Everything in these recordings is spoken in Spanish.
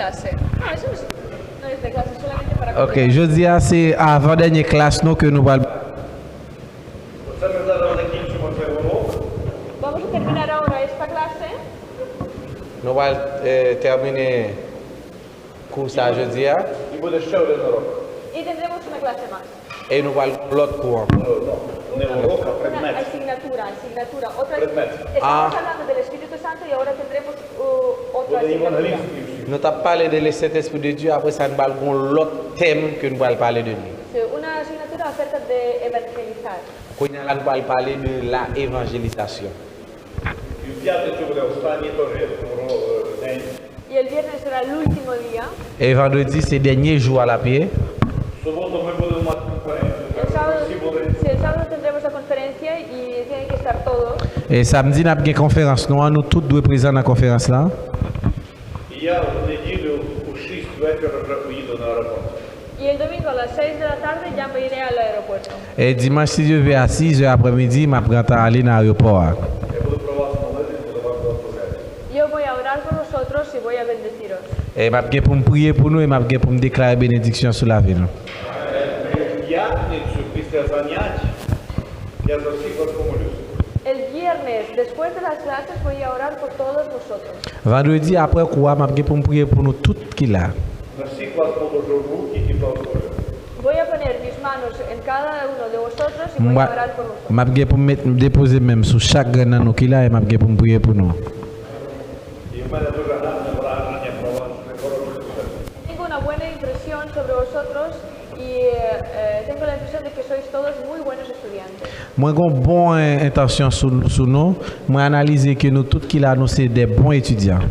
clase. No, eso no es de clase, solamente para Ok, je dis c'est avant-dernière classe nous que nous allons. Vamos a terminar ahora esta clase Nous allons terminer le cours ça jeudi І буде ще один урок. y tendremos una clase más. et nous allons l'autre cours. Не урок, а Una предмет. asignatura. Otra, Предмет. estamos hablando del Espíritu Santo y ahora tendremos otra Буде asignatura. євангелістський всі. Nous avons parlé de Saint-Esprit de Dieu, après ça nous allons l'autre thème que nous allons parler de lui. Sí, una asignatura acerca de evangelizar. Nous allons parler de l'évangélisation. І в п'ятницю буде останній теж день. Y el viernes será el último día. Et vendredi, c'est le dernier jour à la paix. В суботу ми будемо мати конференцію. El sábado, Всі були. sí, el sábado tendremos la conferencia y tienen que estar todos. Et samedi, nous avons une conférence. Nous tous deux présents dans la conférence là. І я в неділю у 6 вечора вже поїду на аеропорт. Y el domingo a las 6 de la tarde ya me iré al aeropuerto. Et dimanche, si Dieu veut, à 6 h après-midi, je vais aller dans l'aéroport. Я буду про вас молитись, буду вам благословляти. Yo voy a orar por vosotros y voy a bendeciros. Et je vais prier pour nous et je vais déclarer bénédiction sur la vie. В п'ятницю після занять я за всіх вас помолюся. El viernes, después de las clases, voy a orar por todos vosotros. Vendredi, après quoi, je vais prier pour nous tous qui là. На всіх вас положу руки і благословлю. Voy a poner mis manos en cada uno de vosotros y voy a orar por vosotros. Je vais déposer même sur chaque grain de nous qui là et je vais prier pour nous. І в мене дуже гарне враження про вас, не хороше все. Tengo una buena impresión sobre vosotros y tengo la impresión de que sois todos muy buenos estudiantes. Moi, j'ai une bonne intention sur nous. Moi, analyser que nous tous qui là, nous sommes des bons étudiants.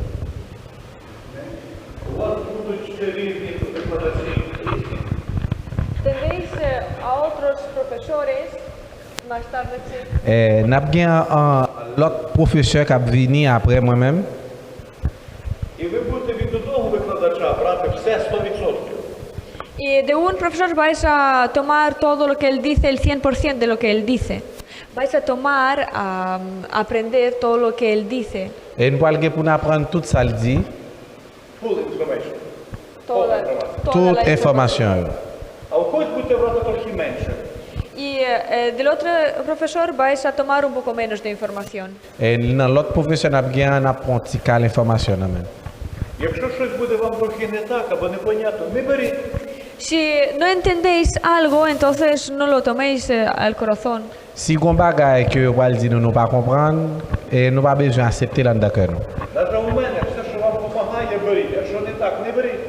У вас будуть ще різні викладачі, різні. Tendréis a otros profesores más tarde. Sí. Nous avons l'autre professeur qui a venu après moi-même. І ви будете від одного викладача брати все 100%. Y de un profesor vais a tomar todo lo que él dice, el 100% de lo que él dice. Vais a tomar, a aprender todo lo que él dice. Et nous allons apprendre tout ça, il dit, Full information. Toda, toute la information. А у когось будете брати трохи менше. Y del otro profesor vais a tomar un poco menos de información. Et dans l'autre professeur, nous avons appris l'information. Якщо щось буде вам трохи не так або непонятно, не беріть. Si no entendéis algo, entonces no lo toméis al corazón. Si vous avez que vous allez dire nous ne pas comprendre, et nous n'avons pas besoin d'accepter dans notre cœur. Навіть у мене все, що вам допомагає, беріть. Якщо не так, не беріть.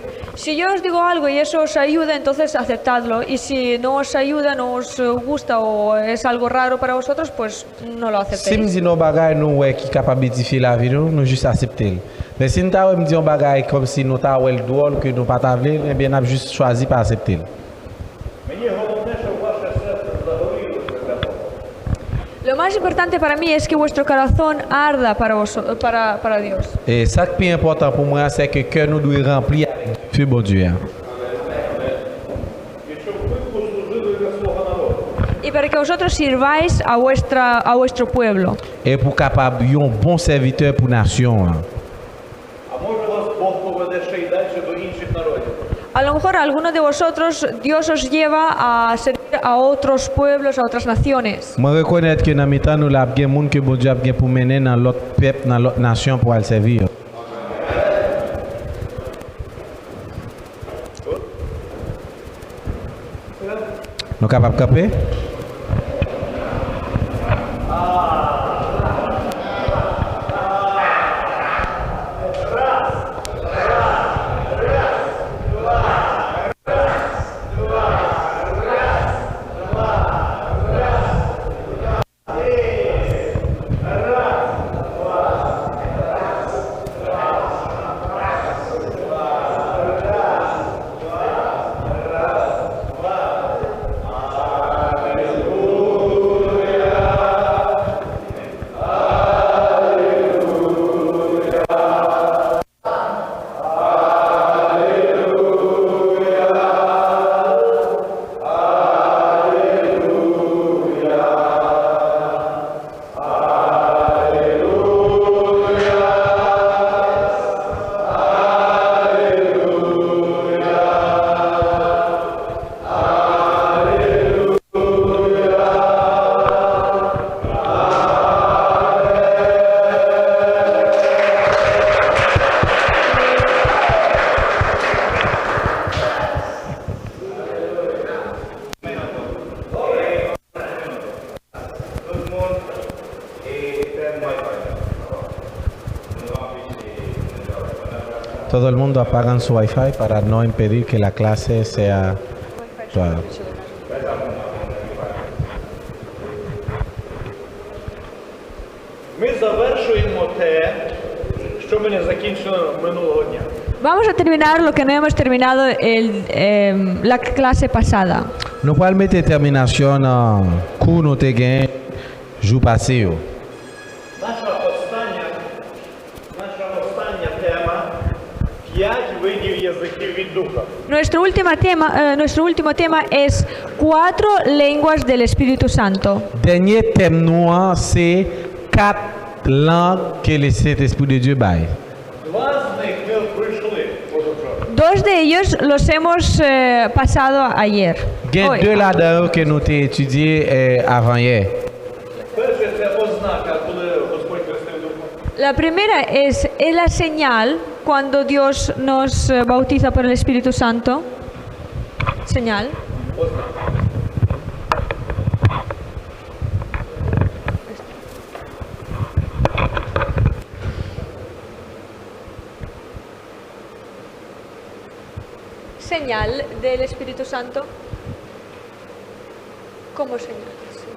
Si yo os digo algo y eso os ayuda, entonces aceptadlo. Y si no os ayuda, no os gusta o es algo raro para vosotros, pues no lo Si aceptéis. nous disons des nous qui capable d'édifier la vie, nous juste accepter. Mais si nous avons dit des choses comme si nous avons le drôle que nous pas t'avons, eh bien nous avons juste choisi pas accepter. Мені головне, щоб ваше серце загорілося для Бога. Lo más importante para mí es que vuestro corazón arda para Dios. Et ça qui est important pour moi, c'est que le cœur nous doit remplir avec feu bon Dieu. І щоб ви послужили для свого народу. Y para que vosotros sirváis a vuestro pueblo. Et pour capable un bon serviteur pour la nation. А може вас Бог поведе ще й далі до інших народів. A lo mejor alguno de vosotros, Dios os lleva a servir a otros pueblos, a otras naciones. Moi reconnaître que dans mes temps nous avons des monde que bon Dieu a bien pour mener dans l'autre peuple, dans l'autre nation pour aller servir. Nous capables de camper? todo el mundo apagan su wifi para no impedir que la clase sea... Claro. Ми завершуємо те, що ми не закінчили минулого дня. Vamos a terminar lo que no hemos terminado la clase pasada. Nous allons mettre termination en cours nous te gain jour passé. Yo. Наша остання тема – 5 видів язиків від духа. Nuestro último tema es 4 lenguas del Espíritu Santo. Dernier thème noir, c'est 4 langues que le Saint-Esprit de Dieu baille. Два з них ми пройшли позавчора. 2 de ellos los hemos pasado ayer. Il y a Hoy. 2 là-dedans que nous avons étudiés avant hier. Перше – це ознака, коли Господь хрестив духом. La primera es la señal cuando Dios nos bautiza por el Espíritu Santo. Señal. Señal del Espíritu Santo. ¿Cómo señal? Sí.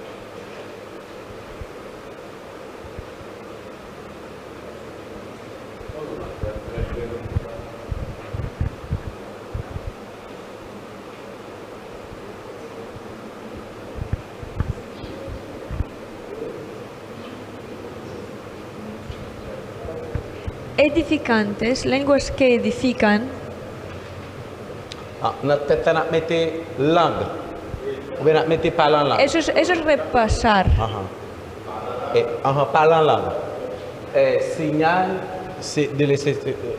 Edificantes, lenguas que edifican. Notre tête, on a mis langue. Ou bien on a mis parlant langue. Eso es repasar. Parlant langue. Signal, c'est de laisser...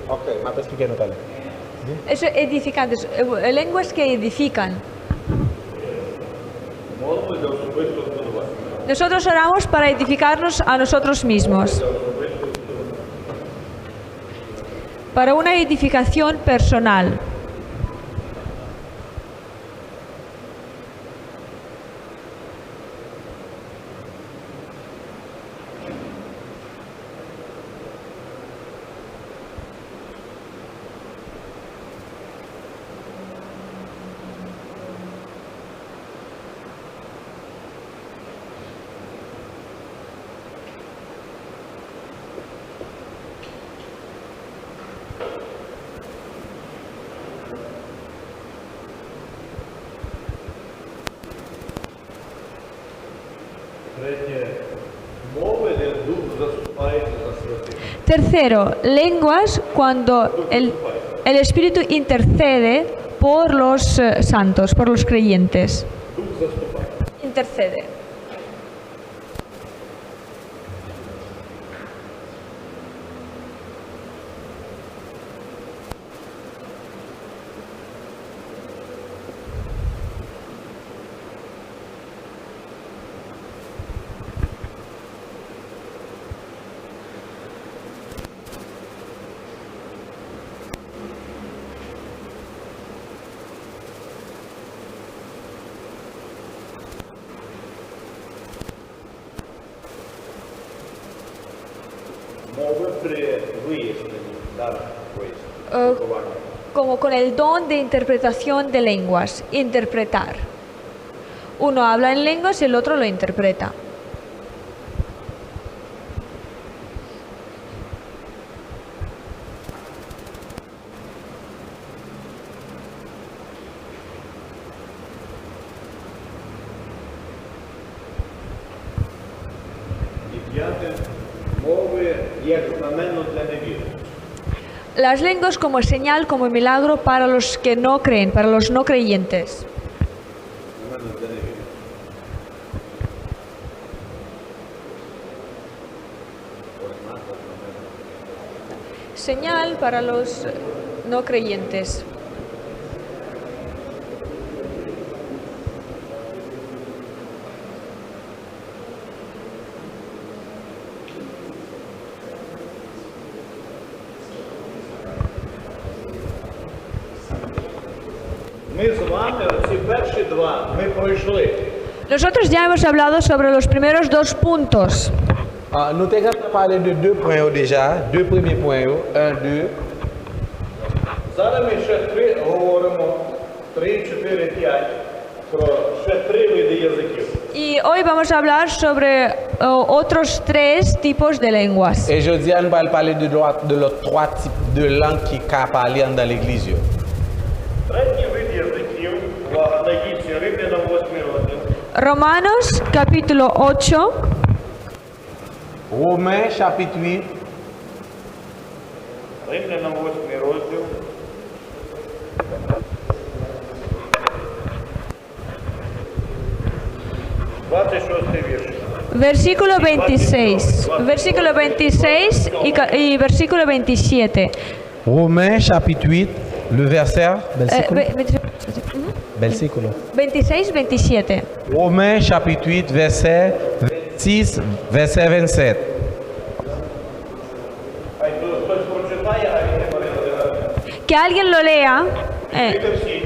Ok, je vais expliquer tout à l'heure. Eso edificantes, lenguas que edifican. Молимо для особистого збудування. Nosotros oramos para edificarnos a nosotros mismos. Para una edificación personal. Третє – мови, де дух заступається за святих. Tercero, lenguas cuando el Espíritu intercede por los santos, por los creyentes. Дух заступає. Intercede. Мови при виясненні, дара вияснення. Como con el don de interpretación de lenguas, interpretar. Uno habla en lenguas y el otro lo interpreta. І п'яте – мови як знаменно для невіруючих. Las lenguas como señal, como milagro para los que no creen, para los no creyentes. Знаменно для невіруючих. Ознака знаменно. Señal para los no creyentes. Ми з вами оці перші два ми пройшли. Nosotros ya hemos hablado sobre los primeros 2 puntos. Nous avons parlé de 2 points déjà. 2 premiers points. 1, 2. Зараз ми ще говоримо 3, 4, 5 про ще 3 види язиків. Y hoy vamos a hablar sobre otros 3 tipos de lenguas. Et je dis, on va parler de los 3 types de langues qui sont parlées dans l'église. Третій вид язиків в Анаїці, Римлянам 8 розділ. Romanos capítulo 8, Romains chapitre 8, Римлянам 8 розділ. versículo 26, versículo 26 y versículo 27. Romains chapitre 8, le verset, versículo. 26, 27. Romains chapitre 8, verset 26, verset 27. Хтось прочитає, а він не перекладає. Que alguien lo lea. Чуйте всі.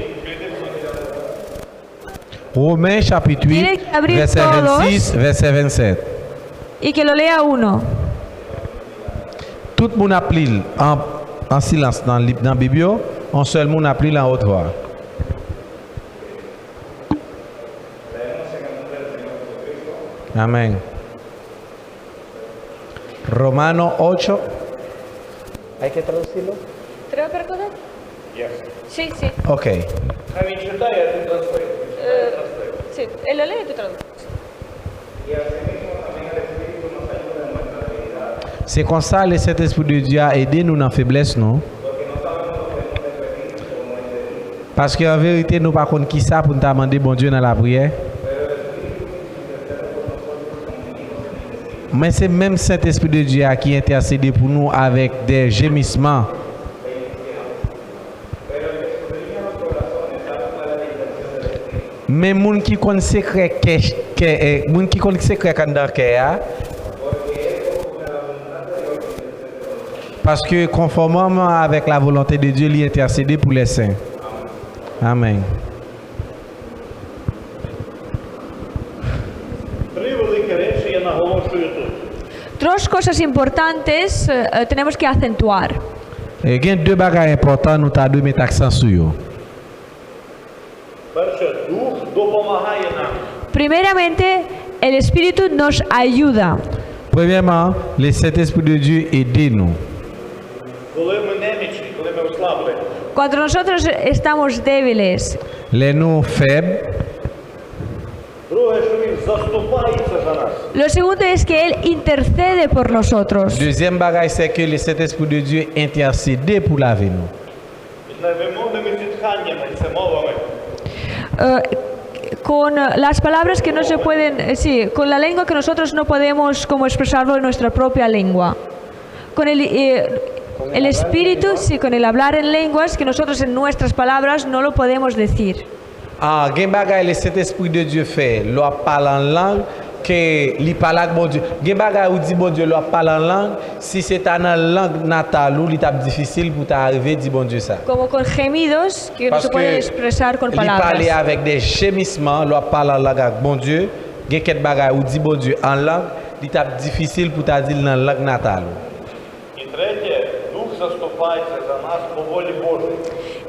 Romains chapitre Tiene 8, que abrir verset todos. 26, verset 27. Y que lo lea uno. Tout le monde appelle en silence dans la Bible, un seul monde appelle en haute voix. Amén. Romanos 8. ¿Hay que traducirlo? ¿Creo que recordar? Yes. Sí, sí. Ok. Хай він читає, а ти транслюєш. Sí, él lo lee y tú traduces. C'est comme ça le Saint-Esprit de Dieu a aidé nous dans la faiblesse, non? Parce qu'en vérité, nous ne savons pas qui ça pour nous demander bon Dieu dans la prière. Mais c'est même Saint-Esprit de Dieu qui intercède pour nous avec des gémissements. Mais les gens qui connaissent secret dans le cœur, parce que conformément avec la volonté de Dieu, il intercède pour les saints. Amen. Три великі речі я наголошую тут. 3 cosas importantes tenemos que acentuar. Il y a 2 bagages importants, nous avons mettre accent sur eux. Перше, Дух допомагає нам. Primeramente, el Espíritu nos ayuda. Premièrement, le Saint-Esprit de Dieu aide nous. Коли ми немічні, коли ми ослаблені. Cuando nosotros estamos débiles. Les nous faibles. Друге, що він заступається за нас. Lo segundo es que Él intercede por nosotros. Deuxième bagage, c'est que le Saint-Esprit de Dieu intercède pour la vie. Під невимовними зітханнями, це мовами. Con las palabras que no se pueden, sí, con la lengua que nosotros no podemos como expresarlo en nuestra propia lengua. Con el espíritu, sí, con el hablar en lenguas que nosotros en nuestras palabras no lo podemos decir. Ah, gen bagay le Saint-Esprit de Dieu fait, l'on parle en langue que li parle avec bon Dieu. Gen bagay ou dit bon Dieu, l'on parle en langue, si c'est en langue natale ou li tap difficile pour t'arriver dit bon Dieu ça. Como con gemidos que no Parce se pueden que expresar con li parle palabras. avec des gémissements, l'on parle en langue avec bon Dieu. Gen ket bagay ou dit bon Dieu en langue, li tap difficile pour t'a dire dans langue natale. І третє, Дух заступається за нас по волі Божій.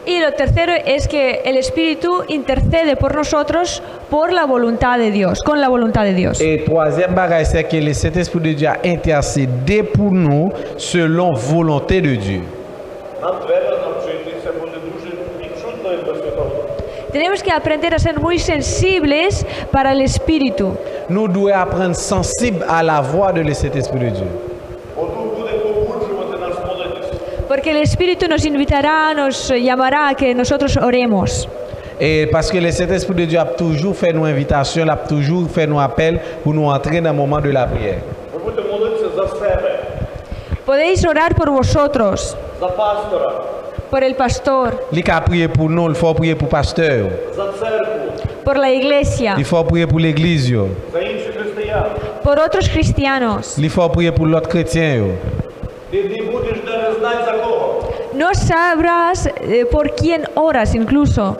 Y lo tercero es que el Espíritu intercede por nosotros por la voluntad de Dios, con la voluntad de Dios. Et troisième bagage, c'est que le Saint-Esprit de Dieu a intercédé pour nous selon volonté de Dieu. Нам треба навчитися бути дуже відчутною до Святого Духа. Tenemos que aprender a ser muy sensibles para el Espíritu, Nous devons apprendre sensible à la voix de le Saint-Esprit de Dieu. Бо Дух буде побуджувати нас молитися. porque el Espíritu nos invitará, nos llamará a que nosotros oremos. Et parce que le Saint-Esprit de Dieu a toujours fait nos invitations, il a toujours fait nos appels pour nous entrer dans le moment de la prière. Ви будете молитися за себе, Podéis orar por vosotros, за пастора, por el pastor, Il faut prier pour nous, il faut prier pour le pasteur, за церкву, por la iglesia, il faut prier pour l'église, за інших християн. por otros cristianos. il faut prier pour l'autre chrétien. Ти не будеш навіть знати за кого. No sabrás por quién oras incluso.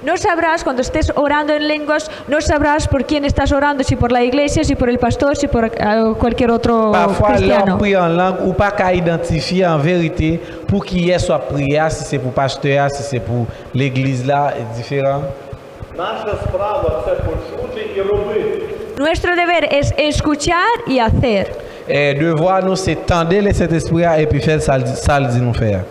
No sabrás, cuando estés orando en lenguas, no sabrás por quién estás orando, si por la iglesia, si por el pastor, si por cualquier otro Parfois, cristiano. l'on prie en langue ou pas qu'à identifier en vérité pour qui est soit prière, si c'est pour pasteur, si c'est pour l'église là, c'est différent. Наша справа це почути і робити. Nuestro deber es escuchar y hacer. Et devoir nous, c'est tendre le Saint-Esprit et puis faire ça, ça le dit nous faire.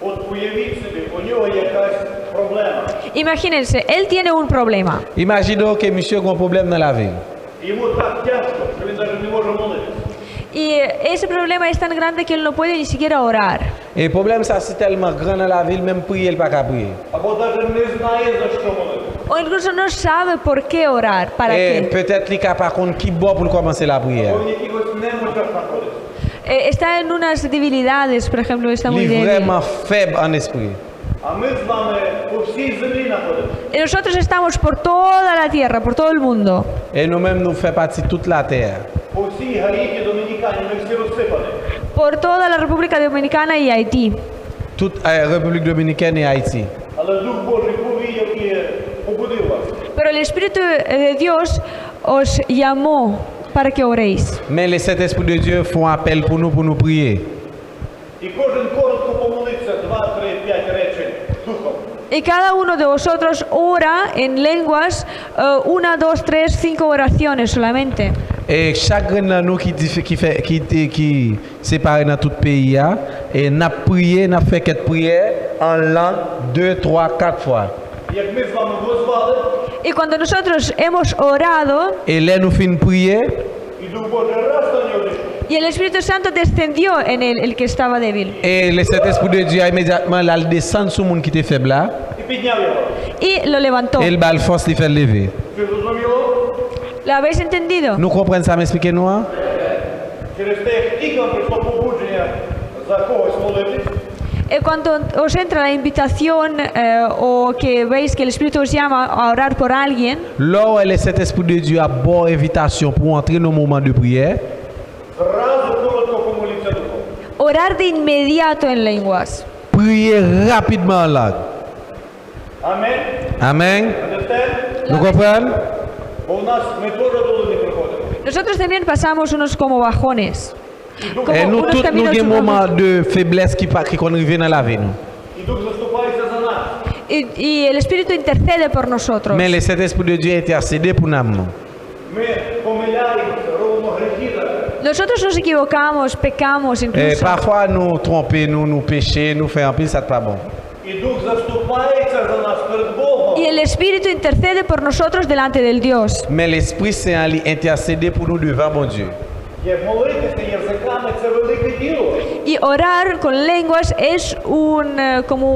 От уявіть собі, у нього якась проблема. Imagínense, él tiene un problema. Imaginons que monsieur a un problème dans la ville. Йому так тяжко, що він навіть не може молитися. Y ese problema es tan grande que él no puede ni siquiera orar. Et le problème, ça, c'est tellement grand dans la ville, même prier, il ne peut pas prier. Або навіть не знає, за що молитися. O incluso no sabe por qué orar, para Et qué. peut-être qu'il n'est pas contre qui bon pour commencer la prière. Бо в якихось немочах знаходиться. Está en unas debilidades, por ejemplo, está muy Il est débil. vraiment faible en esprit. А ми з вами по всій землі знаходимося. Y nosotros estamos por toda la tierra, por todo el mundo. Et nous-mêmes, nous faisons partie de toute la terre. По всій Гаїті, Домінікані, ми всі розсипані. Por toda la República Dominicana y Haití. Toute la République dominicaine et Haïti. Але Дух Божий повіяв і побудив вас. Pero el Espíritu de Dios os llamó para que oréis. Mais les Saint-Esprit de Dieu font appel pour nous prier. І кожен коротко помолиться 2, 3, 5 речень Духом. Y cada uno de vosotros ora en lenguas 1, 2, 3, 5 oraciones solamente. Et chacun de nous qui séparé dans tout pays, et n'a prié, n'a fait quelques prières en langue 2, 3, 4 fois. Як ми з вами возвали, Y cuando nosotros hemos orado Et là, nous finissons prier, і Дух Божий раз на нього дійшов. y el Espíritu Santo descendió en él, el que estaba débil, et le Saint-Esprit de Dieu a immédiatement là, il descend sur le monde qui était faible là, І підняв його. y lo levantó. et il bat le force, il fait lever. Чи зрозуміло? ¿Lo habéis entendido? Nous comprenons ça, m'expliquez-nous? Hein? Через те, як тільки вам прийшло побудження за когось молитись, Cuando os entra la invitación o que veis que el Espíritu os llama a orar por alguien, Là où le Saint-Esprit de Dieu a bonne invitation pour entrer dans nos moments de prière, зразу коротко помоліться Духом. orar de inmediato en lenguas. prier rapidement en langue. Амен. Amen. Understand? Nous comprenons? Бо у нас ми теж долини проходимо. Nosotros también pasamos unos como bajones, como Et nous unos tous, nous caminos avons des moments turbulentos. de faiblesse qui arrivent dans la vie. Nous. І Дух заступається за нас. Y el Espíritu intercede por nosotros. Mais le Saint-Esprit de Dieu intercède pour nous. Ми помиляємося, робимо гріхи. Nosotros nos equivocamos, pecamos incluso. Parfois, nous trompons, nous péchons, nous faisons un peu, ça n'est pas bon. І Дух заступається за нас перед Богом. Y el Espíritu intercede por nosotros delante del Dios. Mais l'Esprit Saint intercède pour nous devant mon Dieu. Як молитися язиками – це велике діло. Y orar con lenguas es como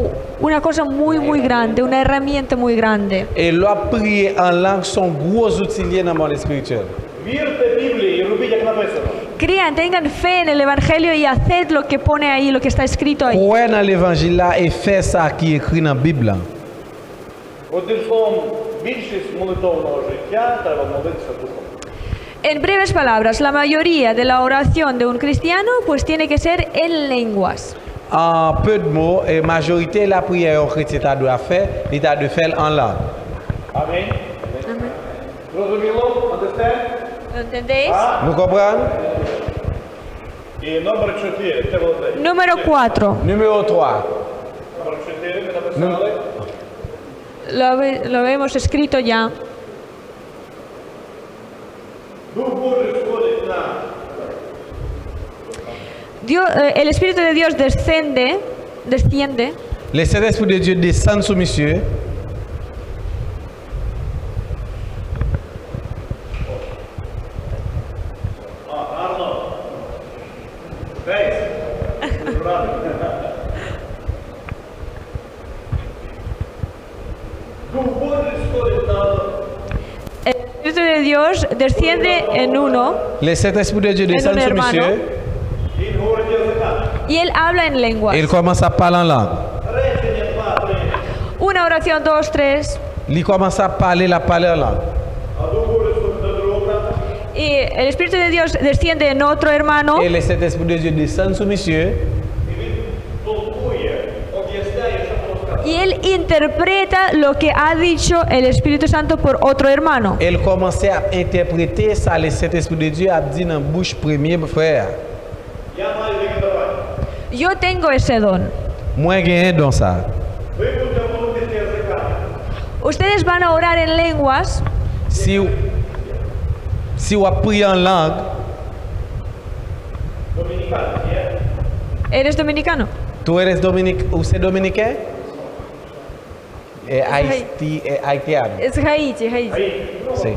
una cosa muy, muy grande, una herramienta muy grande. Et là, prier en langue sont gros outils liés dans le monde spirituel. Вірте Біблії і робіть, як написано. Crean, tengan fe en el Evangelio y haced lo que pone ahí, lo que está escrito ahí. Croire dans l'évangile là et faire ça qui est écrit dans la Bible. Одним словом, більшість молитовного життя треба молитися Духом. En breves palabras, la mayoría de la oración de un cristiano pues tiene que ser en lenguas. En peu de mots, la majorité de la prière au chrétien doit faire, il doit faire en langue. Амінь. Зрозуміло? Understand? ¿Lo entendéis? Nous comprenons? І номер 4. Це володей. Número 4. Numéro 3. Номер 4 ми написали. Lo hemos escrito ya. Дух Божий сходить на El Espíritu de Dios desciende. Le Saint-Esprit de Dieu descend sur monsieur. гарно. Весь. Дух Божий сходить на El Espíritu de Dios desciende en uno Le Saint-Esprit de Dieu descend un sur hermano. monsieur. Він говорить язиками. y él habla en lenguas. Et il commence à parler en langue. Речення 2, 3. Una oración, 2, 3. Il commence à parler en langue. А Дух Божий сходить на другого брата. Y el Espíritu de Dios desciende en otro hermano. Et le Saint-Esprit de Dieu descend sur monsieur. І він толкує, об'ясняє, що було сказано. Y y él interpreta lo que ha dicho el Espíritu Santo por otro hermano. Elle commençait à interpréter ça, le Saint-Esprit de Dieu a dit dans la bouche premier frère. Я маю таке давання. Yo tengo ese don. Moi, j'ai dans ça. Ви будете молитися язиками. Ustedes van a orar en lenguas. Si vous priez en langue, Домініканці є? ¿Eres dominicano? tú eres dominicain? Haitiano. Es Haití, Haití. Sí.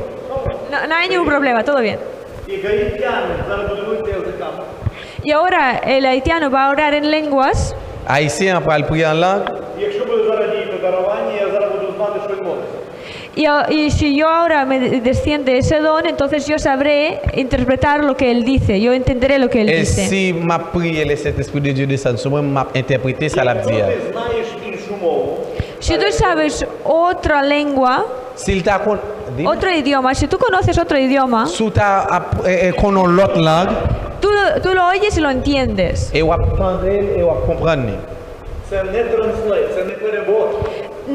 No, no hay ningún problema, todo bien. І гаїтяни зараз будуть молитися язиками. Y ahora el haitiano va a orar en lenguas. Haïtien pour prier en langue. І якщо буде зараз діяти дарування, я зараз буду знати, що він молиться. Y si yo ahora me desciende ese don, entonces yo sabré interpretar lo que él dice. Yo entenderé lo que él Et dice. si ma prière, le Saint-Esprit de Dieu descend sur moi, m'a interprété ça la Якщо dire. ти знаєш іншу мову, Si tú sabes otra lengua, S'il t'a otro idioma, si tú conoces otro idioma, sous ta connaît l'autre langue, tú lo oyes y lo entiendes. et on apprendre et on comprendre. це не транслейт, це не перевод.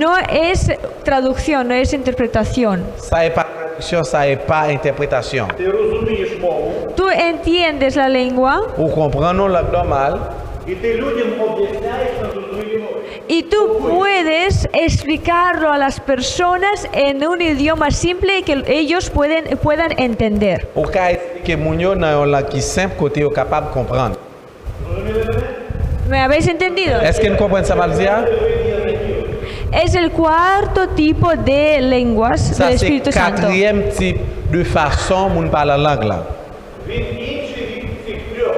No es traducción, no es interpretación. Ça n'est pas traduction, ça n'est pas interprétation. Ти розумієш мову, Tú entiendes la lengua Ou comprendre la langue normale, і ти людям об'ясняєш на зрозумілій мові. y tú puedes explicarlo a las personas en un idioma simple que ellos puedan entender. ou qu'à expliquer mon yo dans une langue qui est simple, côté est capable de comprendre. ¿Me habéis entendido? Est-ce que vous comprenez ça, Malzia? Es el cuarto tipo de lenguas Ça, del c'est le Espíritu Santo. quatrième type de façon de parler la langue. Là. Він інший від цих трьох.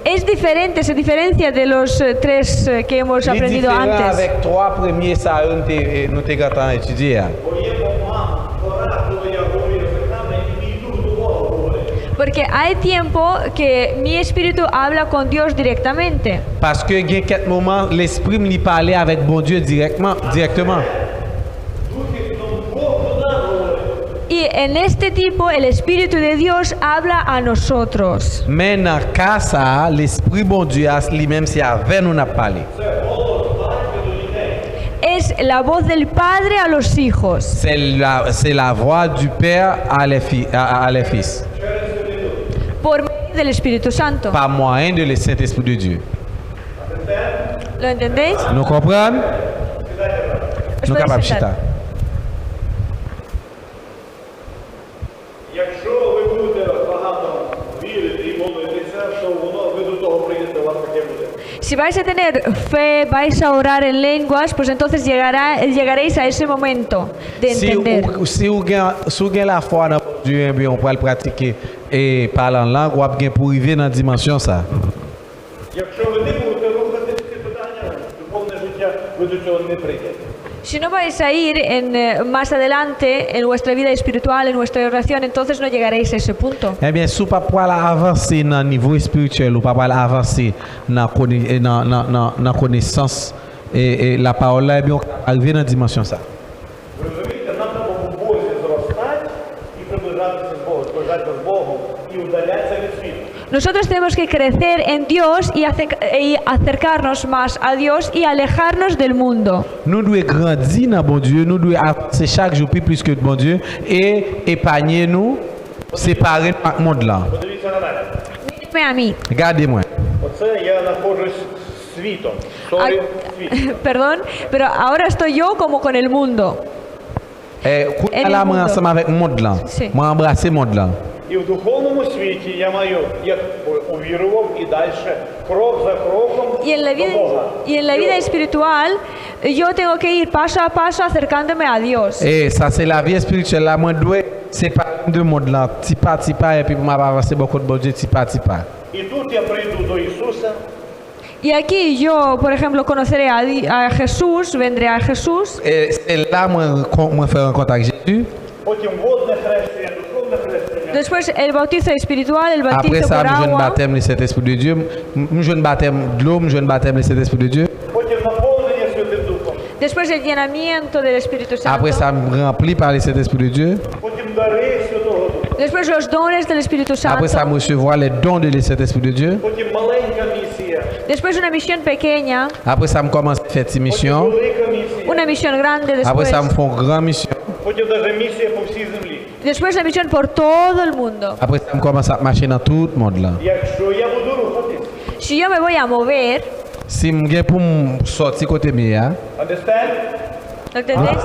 Es diferente, se diferencia de los tres que hemos Il est aprendido différent antes. avec trois premiers, ça, nous t'avons étudié. Бо є пора, коли я говорю язиками, і мій дух до Бога говорить. Porque hay tiempo que mi espíritu habla con Dios directamente. Parce que il y a quelques moments, l'esprit me parlait avec bon Dieu directement. Духи, ну, Бог до нас говорить. Y en este tipo el Espíritu de Dios habla a nosotros. Mais dans le cas, ça, l'esprit bon Dieu, lui-même, c'est avec nous n'a parlé. Це голос батька до дітей. Es la voz del Padre a los hijos. C'est la voix du Père à les fils. Por medio del Espíritu Santo. Par moyen de le Saint-Esprit de Dieu. ¿Lo entendéis? Nous comprenons? Os Nous podéis capables sentar. chita. Якщо ви будете багато вірити і молитися, то воно ви до того прийдете, у вас таке буде. Si vais a tener fe, vais a orar en lenguas, pues entonces llegaréis a ese momento de entender. Si vous avez la foi dans Dieu, eh bien, on peut le pratiquer et parler en langue, ou bien pour arriver dans la dimension ça. Якщо ви не будете рухати ці питання, духовне життя, ви до цього не прийдете. Si no vais a ir más adelante en vuestra vida espiritual, en vuestra oración, entonces no llegaréis a ese punto. Eh bien, si vous ne pouvez pas avancer dans le niveau spirituel, ou pas avancer dans la connaissance et la parole, eh bien, on peut arriver dans la dimension ça. Ви розумієте, нам треба в Бозі зростати і приближатися з Богом, зближатися з Богом і удалятися від світу. Nosotros tenemos que crecer en Dios y acercarnos más a Dios y alejarnos del mundo. Nous devons grandir dans bon Dieu, nous devons avancer chaque jour plus que bon Dieu et épargner nous, séparer du monde là. Подивіться на мене. Mírenme a mí. Regardez-moi. Оце я знаходжусь світом. Сорі, світ. Perdón, pero ahora estoy yo como con el mundo. Quand là, moi ensemble avec le monde là, Si. moi embrasser le monde là. І в духовному світі я маю, як увірував і далі, крок за кроком Y en до Бога. en la vida espiritual, yo tengo que ir paso a paso acercándome a Dios. Et ça, c'est la vie spirituelle là. Moi, je dois séparer de monde là, petit pas, et puis je vais avancer beaucoup de bon Dieu, petit pas. І тут я прийду до Ісуса, Y aquí yo, por ejemplo, conoceré a Jesús, vendré a Jesús. Et c'est là que je fais rencontre avec Jésus. потім водне хрещення, духовне хрещення. Después el bautizo espiritual, el Après bautizo ça, por je joue un agua. baptême, le Saint-Esprit de Dieu. Je joue un baptême de l'eau, je joue un baptême, le Saint-Esprit de Dieu. Потім наповнення Святим Духом. Después el llenamiento del Espíritu Santo. Après ça, je me remplis par le Saint-Esprit de Dieu. Потім дари Святого Духа. Después los dones del Espíritu Santo. Après ça, je recevoir les dons de le Saint-Esprit de Dieu. Потім маленька місія. Después una misión pequeña, Après ça, me commence à faire une mission. Велика місія. una misión grande Après después. ça, me font une grande mission. Потім навіть місія по всій землі. Después la misión por todo el mundo. Après ça, me commence à marcher dans tout le monde là. Якщо я буду рухатись. Si yo me voy a mover, Si je pour sortir côté mien, Understand? ¿lo entendéis?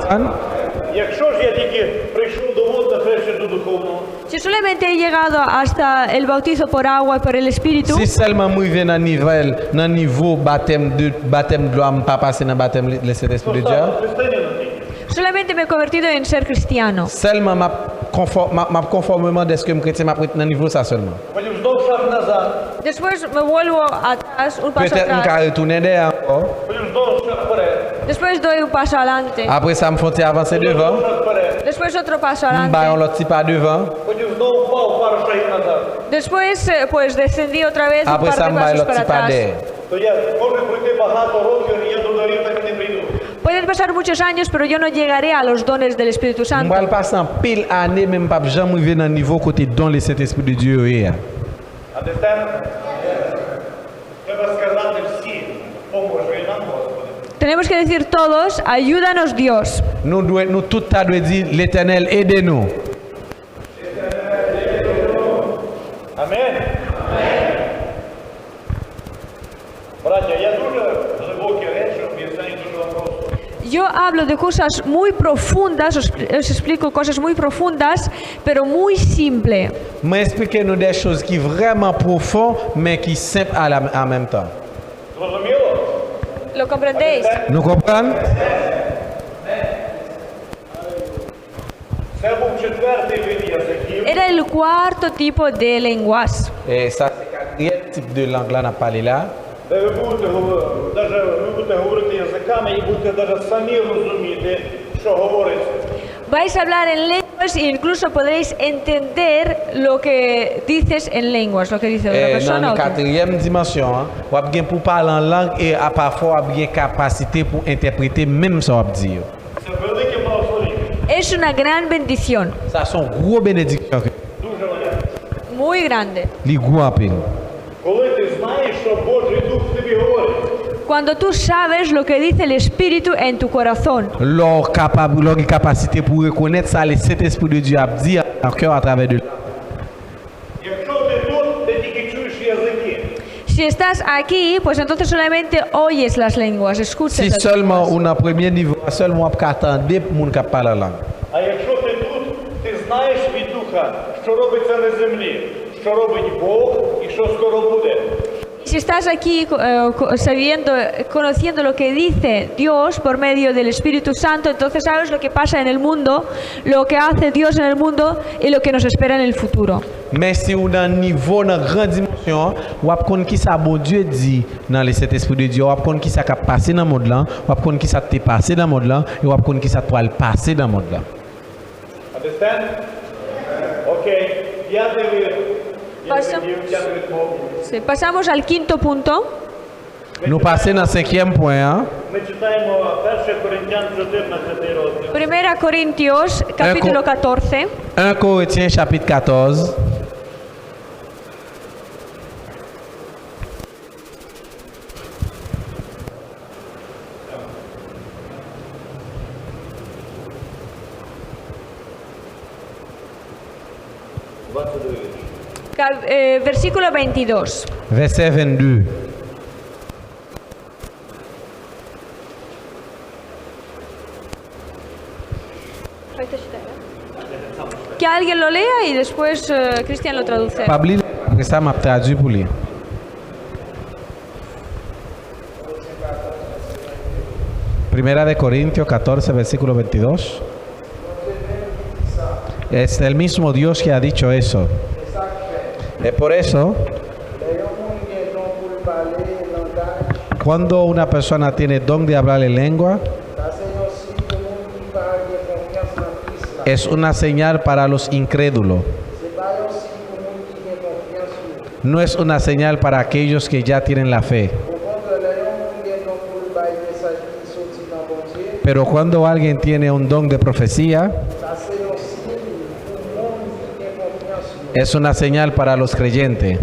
Якщо ж я тільки прийшов до вод, та ще до духовного, Si solamente he llegado hasta el bautizo por agua y por el Espíritu, si seulement moi viens dans niveau baptême de l'eau, je pas passer dans baptême de Saint-Esprit de Dieu. став християнином тільки. solamente me he convertido en ser cristiano. Seulement ma conformément de ce que je chrétien m'a pris dans niveau ça seulement. Потім знов шаг назад, Después me vuelvo atrás, un paso Peut-être atrás. je retourner derrière encore. потім знов шаг вперед, Después doy un paso adelante. Après ça, me font avancer devant. шаг вперед, Después otro paso Je adelante. un l'autre petit pas devant. потім знову впав пару шагів назад. Después, pues descendí otra vez un Après par ça, de me pasos l'autre para petit pas atrás. derrière. То я можу пройти багато років, і я до дарів так і не прийду. Pueden pasar muchos años, pero yo no llegaré a los dones del Espíritu Je Santo. vais passer en pile année, même pas jamais arriver dans le niveau côté don le Saint-Esprit de Dieu. Understand? Треба сказати всі, поможи нам, Господи. Tenemos que decir todos, ayúdanos Dios. Nous tout à doit dire, l'Éternel, aidez-nous. Амен. Браття, я дуже глибокі речі об'ясняю дуже вам просто. Yo hablo de cosas muy profundas, os explico cosas muy profundas, pero muy simple. M'expliquez-nous des choses qui sont vraiment profondes, mais qui sont simples en même temps. Зрозуміло? ¿Lo comprendéis? Nous comprenons? Це був четвертий вид язиків. Era el cuarto tipo de lenguas. Et ça, c'est quel type de langue là, on a parlé là? Де ви будете говорити язиками і будете навіть самі розуміти, що говориться. Vais a hablar en lenguas e incluso podréis entender lo que dices en lenguas, lo que dice una Dans persona. la o otra. quatrième dimension, on a bien pour parler en langue et parfois on a bien capacité pour interpréter même ça on dit. Це велике благословення. Es una gran bendición, Ça sont gros bénédictions, Дуже велике. muy grande. les gros en pile. Коли ти знаєш, що Божий Дух тобі говорить. Cuando tú sabes lo que dice el Espíritu en tu corazón. Leur capacité pour reconnaître ça, le Saint-Esprit de Dieu a dit en cœur à travers de Якщо ти тут, ти тільки чуєш язики. Si estás aquí, pues entonces solamente oyes las lenguas, escuchas Si las seulement lenguas. on a premier niveau, seulement on peut attendre des gens qui parlent la langue. А якщо ти тут, ти знаєш від Духа, що робиться на землі, що робить Бог і що скоро буде. Si estás aquí sabiendo, conociendo lo que dice Dios por medio del Espíritu Santo, entonces sabes lo que pasa en el mundo, lo que hace Dios en el mundo y lo que nos espera en el futuro. Mais si on a un niveau, dans une grande dimension, on va connaître qui ça bon Dieu dit dans le Saint-Esprit de Dieu, on va connaître qui ça a passé dans le monde là, on va connaître qui ça t'est passé dans le monde là, et on va connaître qui ça doit passer dans le monde là. Understand? Окей. П'ятий вид Пасам. язиків, п'ятий вид мови. Sí, pasamos al quinto punto. Nous passons dans le cinquième point. Hein? Ми читаємо 1 Коринтян 14 розділ. Primera Corintios, capítulo 14. 1 Corinthiens chapitre 14. Versículo 22. Verset 22. Que alguien lo lea y después Cristian lo traduce. Pabli, après ça, m'a traduit pour lui. Primera de Corintios 14, versículo 22. Es el mismo Dios que ha dicho eso. Es por eso, cuando una persona tiene don de hablar en lengua, es una señal para los incrédulos. No es una señal para aquellos que ya tienen la fe. Pero cuando alguien tiene un don de profecía, es una señal para los creyentes.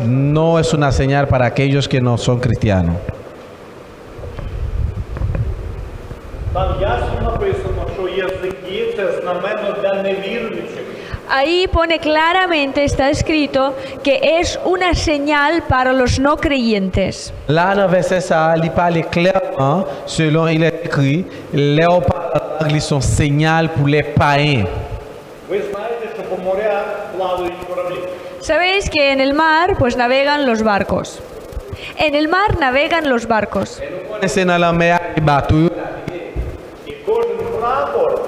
no es una señal para aquellos que no son cristianos. Там ясно написано, що язики – це знамено для невіруючих. Ahí pone claramente, está escrito, que es una señal para los no creyentes. Là, dans le verset, ça, il parle clairement, selon il est écrit, les haut-parleurs, ils sont signal pour les païens. Ви знаєте, що по морях плавають кораблі. Sabéis que en el mar pues navegan los barcos. En el mar navegan los barcos. C'est dans la mer, les bateaux. І кожен прапор,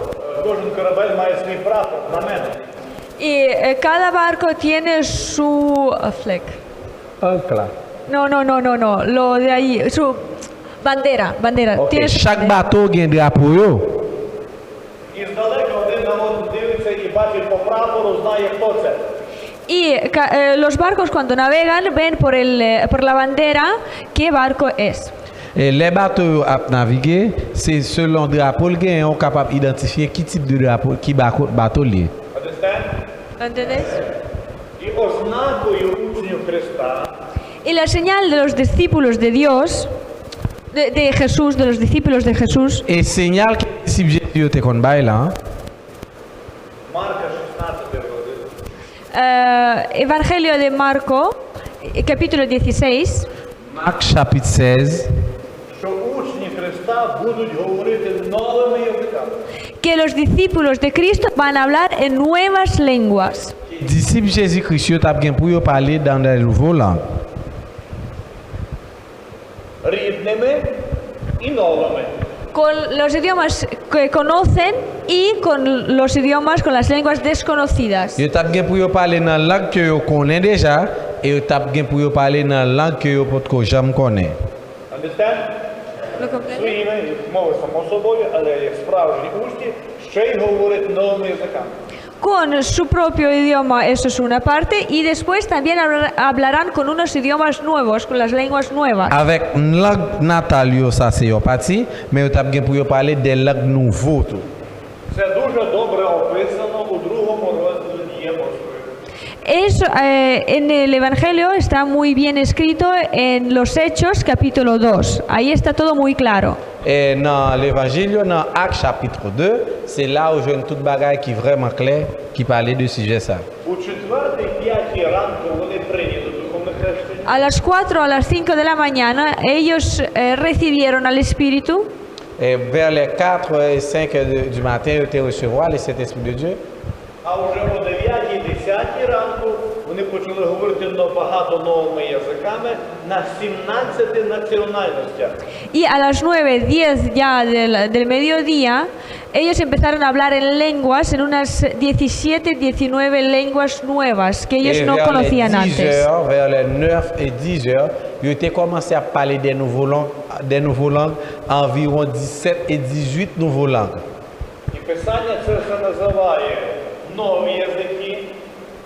кожен корабель має свій прапор, знамено. Y cada barco tiene su flag. No, lo de ahí, su bandera. Tiene su Chaque bandera. bateau a un drapeau. Yo. І здалека один на один дивиться і бачить по прапору, знає, хто це. Y los barcos cuando navegan ven por la bandera qué barco es. Et les bateaux à naviguer, c'est selon le drapeau, ils sont capables d'identifier qui type de drapeau, qui bateau lié. Understand? ¿Entendéis? І ознакою учнів Христа Y la señal de los discípulos de Dios, de Jesús, de los discípulos de Jesús, Et signal que si Jésus était qu'on baille là, Марка 16 розділ. Evangelio de Marco, capítulo 16, Marc chapitre 16, Що учні Христа будуть говорити новими язиками. que los discípulos de Cristo van a hablar en nuevas lenguas. disciples Jésus-Christ ont bien pour parler dans des nouveaux langues. Рідними і новими. Con los idiomas que conocen y con los idiomas, con las lenguas desconocidas. Ils ont bien pour parler dans la langue que vous connaissez déjà et ils ont bien pour parler dans la langue que vous jamais connaissez. Understand? Своїми мови, само собою, але як справжні учні, ще й говорять новими язиками. Con su propio idioma, eso es una parte, y después también hablarán con unos idiomas nuevos, con las lenguas nuevas. Avec une langue natale, ça c'est une partie, mais ils ont bien pour parler des langues nouvelles. Це дуже добре описано у другому розділі Дії Апостолів. Eso, en el Evangelio está muy bien escrito en los Hechos, capítulo 2. Ahí está todo muy claro. Et dans l'évangile, dans Actes chapitre 2, c'est là où je vois toute bagaille qui est vraiment clair, qui parlait de sujet ça. У 4-5 ранку вони прийняли духовне хрещення. A las 4 a las 5 de la mañana ellos recibieron al Espíritu. Et vers les 4 et 5 du matin, ils étaient recevoir le Saint-Esprit de Dieu. А вже о 9-10 ранку вони почали говорити багато новими язиками на 17 національностях. Y a las 9, 10 ya del mediodía, ellos empezaron a hablar en lenguas, en unas 17, 19 lenguas nuevas que ellos Et no vers conocían les 10 antes. heures, vers les 9 et 10 heures, ils étaient commencé à parler des nouveaux langues, environ 17 et 18 nouveaux langues. І Писання це все називає нові язики,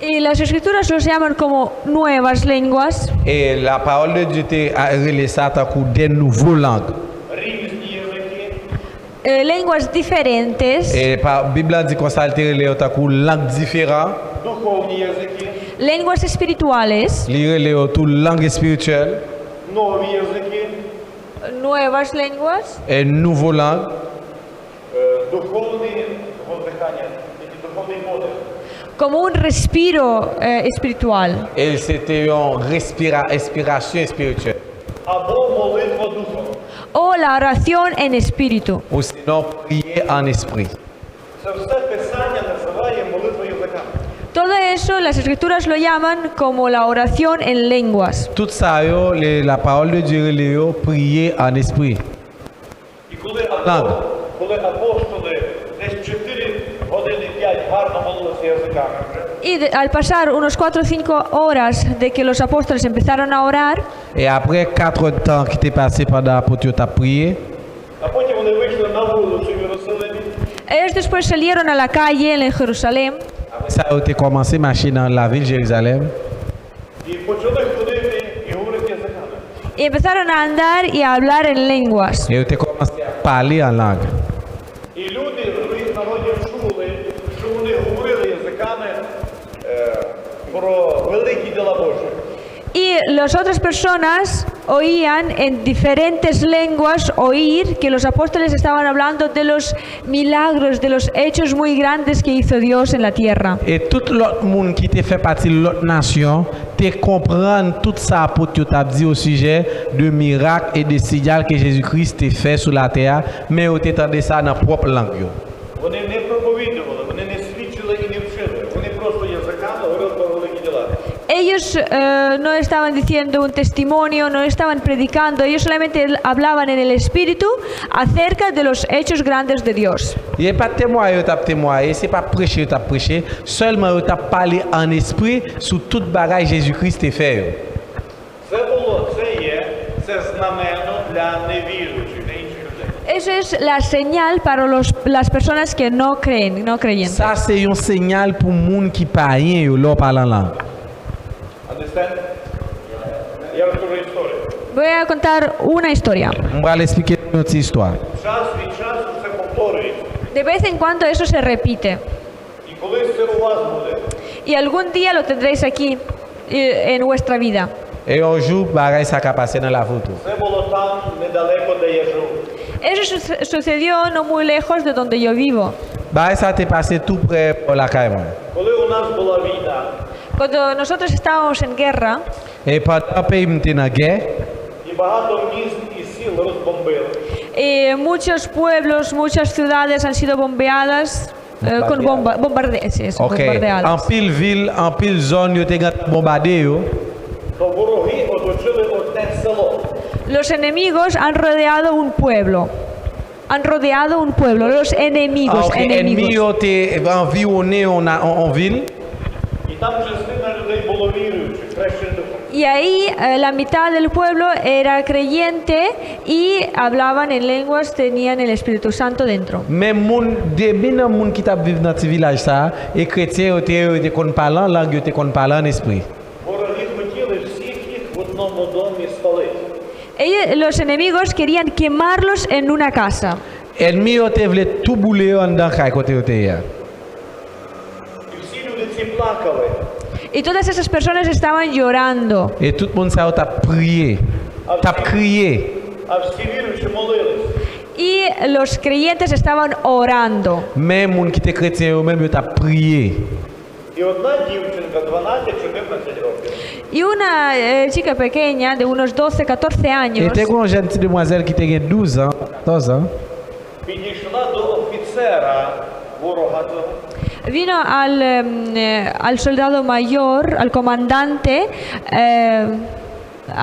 Y las escrituras los llaman como nuevas lenguas. Et la parole de Dieu était relée ça à coup des nouveaux langues. різні язики, Lenguas diferentes, Et la Bible dit qu'on s'altère les autres langues différentes, духовні язики, lenguas espirituales, les autres langues spirituelles нові язики, nuevas lenguas, et nouveaux langues. духовне вдихання, духовний подих. como un respiro espiritual. Et c'était une inspiration spirituelle. Або молитва духом. O la oración en espíritu. Ou sinon prier en esprit. Це все Писання називає молитвою язиками. Todo eso las escrituras lo llaman como la oración en lenguas. Tout ça, la parole de Dieu, c'est prier en esprit. І коли апостоли десь 4 години 5 гарно молилися язиками вже, Y al pasar unos 4 o 5 horas de que los apóstoles empezaron a orar, Et après 4 temps qui étaient passés pendant l'apôtre a prié, а потім вони вийшли на вулицю в Єрусалимі, ellos después salieron a la calle en Jerusalén ça a été commencé à marcher dans la ville de Jérusalem. і почали ходити і говорити язиками. y empezaron a andar y a hablar en lenguas. Et ils ont commencé à parler en langue. І люди в своїх народів чули, що вони говорили язиками про великі діла Божі. Y las otras personas oían en diferentes lenguas oír que los apóstoles estaban hablando de los milagros, de los hechos muy grandes que hizo Dios en la tierra. Et tout l'autre monde qui te fait partie de l'autre nation, te comprendre tout ça pour te dit au sujet de miracles et de signes que Jésus-Christ te fait sur la terre, mais au t'entendait ça dans propre langue. Yo. Вони не проповідували, вони не свідчили і не вчили. Вони просто язиками говорили про великі діла. Ellos no estaban diciendo un testimonio, no estaban predicando, ellos solamente hablaban en el Espíritu acerca de los hechos grandes de Dios. Il n'est pas témoigné, tu as témoigné, c'est pas prêché, tu as prêché, seulement tu as parlé en esprit sur toute bagaille Jésus-Christ t'a fait. Yo. Це знамено для невіруючих, для інших людей. Eso es la señal para las personas que no creen, no creyentes. Ça c'est un signal pour les gens qui parlent rien, yo, leur parlant langue. Understand? Я розкажу історію. Voy a contar una historia. On va l'expliquer notre histoire. Час від часу це повторюється. De vez en cuando eso se repite. І колись це у вас буде. Y algún día lo tendréis aquí en vuestra vida. Et un jour, bagaille ça a passé dans la photo. Це було там недалеко, де я живу. Eso sucedió no muy lejos de donde yo vivo. Bagaille ça t'est passé tout près de la caille. Коли у нас була війна, Cuando nosotros estábamos en guerra, Et pendant que le pays était en guerre, і багато міст і сіл розбомбили. muchos pueblos, muchas ciudades han sido bombeadas con bombardeos. ok, en pile ville, en pile zone, ils étaient bombardés. То вороги оточили одне село. Los enemigos han rodeado un pueblo. Han rodeado un pueblo. Los enemigos, Les ennemis enemigos. étaient environnés en ville. І там частина людей було віруючих, хрещених духом. Y ahí la mitad del pueblo era creyente y hablaban en lenguas, tenían el Espíritu Santo dentro. Mais les gens qui vivent dans ce village, les chrétiens étaient parlant langue, étaient parlant en esprit. Вороги хотіли всіх їх в одному домі спалити. Los enemigos querían quemarlos en una casa. Les ennemis voulaient tout bouler dans le côté. І всі люди ці плакали. Y todas esas personas estaban llorando. Et tout le monde a prié, a crié. А всі віруючі молились. Y los creyentes estaban orando. Même les gens qui étaient chrétiens eux-mêmes ont prié. І одна дівчинка 12-14 років. Y una chica pequeña de unos 12, 14 años C'était une jeune petite demoiselle qui avait 12 ans, 14 ans. Підійшла до офіцера ворога того. vino al soldado mayor, al comandante,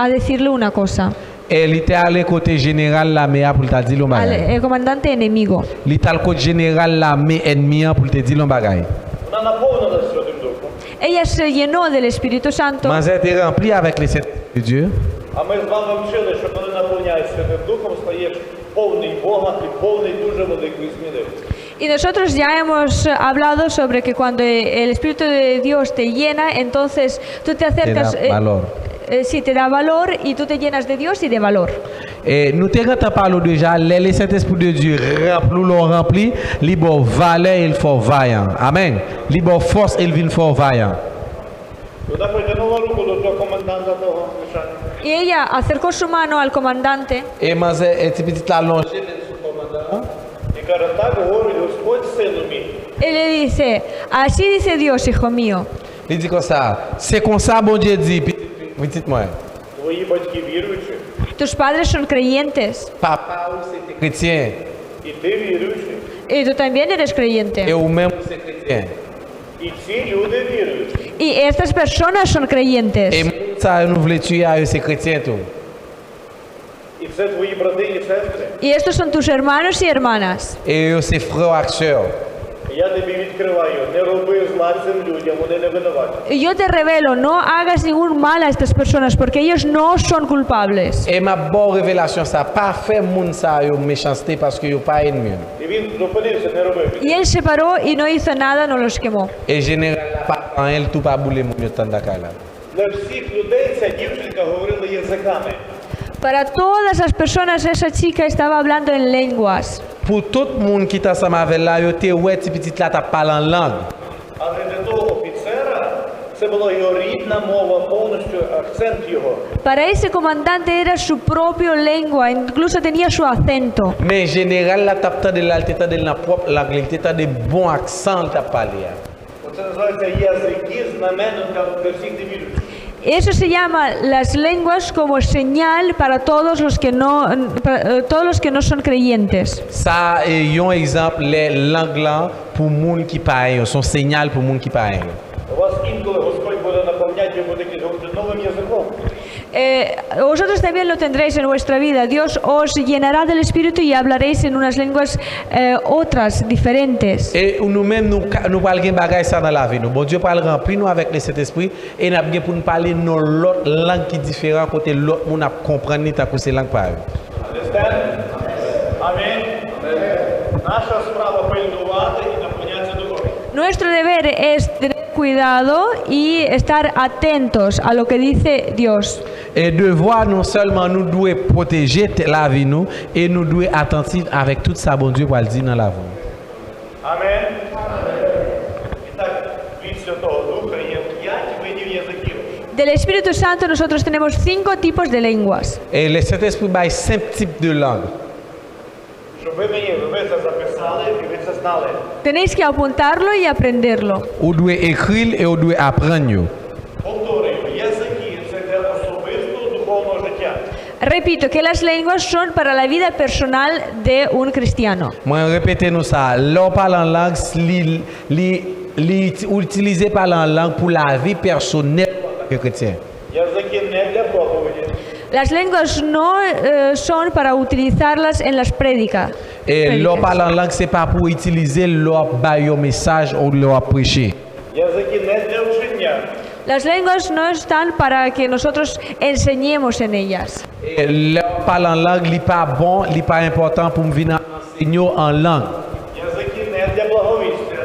a decirle una cosa. Elle était allée côté général l'armée pour te dire le bagage. Al comandante enemigo. Elle était allée côté général l'armée ennemie pour te dire le bagage. Вона наповнилася Святим Духом. Ella se llenó del Espíritu Santo. Mais elle était remplie avec les Saint de Dieu. А ми з вами вчили, що коли наповняєш Святим Духом, стаєш повний Бога і повний дуже великої зміни. Y nosotros ya hemos hablado sobre que cuando el Espíritu de Dios te llena, entonces tú te acercas... Te da valor. Sí, te da valor y tú te llenas de Dios y de valor. Et nous t'avons parlé déjà, les Saint-Esprit de Dieu rempli, libre valeur et il faut vaillant. Amen. Libre force et il vient fort vaillant. Вона протягнула руку до того коменданта того мішання. Y ella acercó su mano al comandante. Et mais cette petite la longe sur le commandant. І каже, так говорить Господь, сину мій. Él le dice, así dice Dios, hijo mío. Il dit comme ça. C'est comme ça, bon Dieu dit. Dites-moi. Твої батьки віруючі, Tus padres son creyentes Papa, c'était chrétien. і ти віруючий. y tú también eres creyente. Et vous-même, c'est chrétien. І ці люди віруючі. Y estas personas son creyentes. Et ça, nous voulons tuer à eux, c'est chrétien tout. І це твої брати і сестри. Y estos son tus hermanos y hermanas. Et eux, c'est frères et sœurs. Я тобі відкриваю, не роби зла цим людям, вони не винуваті. Y yo te revelo, no hagas ningún mal a estas personas porque ellos no son culpables. Et ma bonne révélation, ça pas fait moun ça yo méchanceté parce que yo pas ennemi. І він зупинився, не робив. Y él se paró y no hizo nada, no los quemó. Et général, pas en elle tout pas boulé moun yo tant là. Для всіх людей ця дівчинка говорила язиками. Para todas las personas esa chica estaba hablando en lenguas. Pour tout le monde qui est ensemble avec là, yo te ouais petit petite là t'a parlé en langue. Але для того офіцера Це була його рідна мова, повністю акцент його. Para ese comandante era su propia lengua, incluso tenía su acento. Mais général la tap tande la tête de la propre langue, il tête de bon accent t'a parlé. Оце називається язики знаменника для всіх невіруючих. Eso se llama las lenguas como señal para todos los que no son creyentes. Ça est un exemple les langues là pour monde qui parle, son signal pour monde qui parle. У вас інколи Господь буде наповняти, ви будете говорити новим язиком. Vosotros también lo tendréis en vuestra vida. Dios os llenará del Espíritu y hablaréis en unas lenguas otras, diferentes. Et nous-mêmes, nous parlons de bagages ça dans la vie. Bon Dieu parle rempli nous avec le Saint-Esprit et nous avons pour nous parler dans l'autre langue qui est différente côté l'autre monde a comprendre ni ta ces langues par. Understand? Амінь. Наша справа пильнувати і наповнятися духові. Nuestro deber es tener cuidado y estar atentos a lo que dice Dios. Et devoir non seulement nous doit protéger la vie nous et nous doit attentif avec tout ça bon Dieu pour le dire dans la vie. Амінь. І так, від Святого Духа є 5 видів язиків. Del Espíritu Santo nosotros tenemos 5 tipos de lenguas. Et le Saint-Esprit bail 5 types de langues. Щоб ви це записали і ви це знали. Tenéis que apuntarlo y aprenderlo. On doit écrire et on doit apprendre. Повторюю, язики – це для особистого духовного життя. Repito que las lenguas son para la vida personal de un cristiano. Moi répétez nous ça, l'on parle en langue utilisé par la langue pour la vie personnelle du chrétien. Язики не для проповіді. Las lenguas no son para utilizarlas en las prédicas. Et l'on parle en langue c'est pas pour utiliser leur bailler message ou leur prêcher. Язики не для вчення. Las lenguas no están para que nosotros enseñemos en ellas. Et l'on parle en langue, n'est pas bon, n'est pas important pour me venir enseigner en langue. Язики не для благовістя.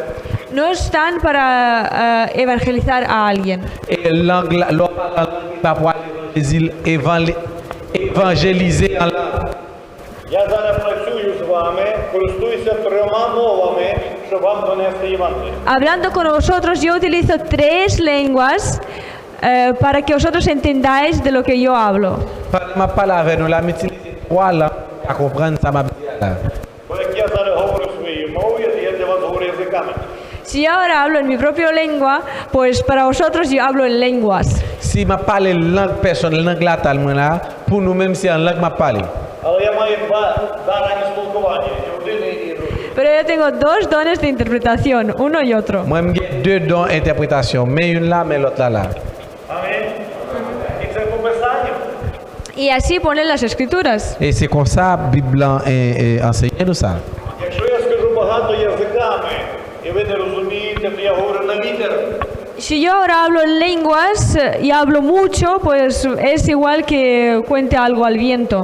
No están para evangelizar a alguien. Et l'on parle en langue, n'est pas pour évangéliser en langue. Я зараз працюю з вами, користуюся 3 мовами, щоб вам донести Євангеліє. Hablando con vosotros, yo utilizo 3 lenguas para que vosotros entendáis de lo que yo hablo. Ma parole avec nous, la m'utiliser 3 langues à comprendre ça m'a dit là. Бо як я зараз говорю своєю мовою, я для вас говорю язиками. Si yo ahora hablo en mi propia lengua, pues para vosotros yo hablo en lenguas. Si ma parle langue personnelle, langue latale là, pour nous même si en langue ma parle. Але я маю 2 дарані спілкування, і один, і другий. Pero yo tengo 2 dones de interpretación, uno y otro. Moi j'ai 2 dons d'interprétation, mais une là mais l'autre là. Амінь. І це по Писанню. Y así ponen las escrituras. Et c'est comme ça Bible enseigne nous ça. Якщо я скажу багато язиками, і ви не розумієте, то я говорю на вітер. Si yo ahora hablo en lenguas y hablo mucho, pues es igual que cuente algo al viento,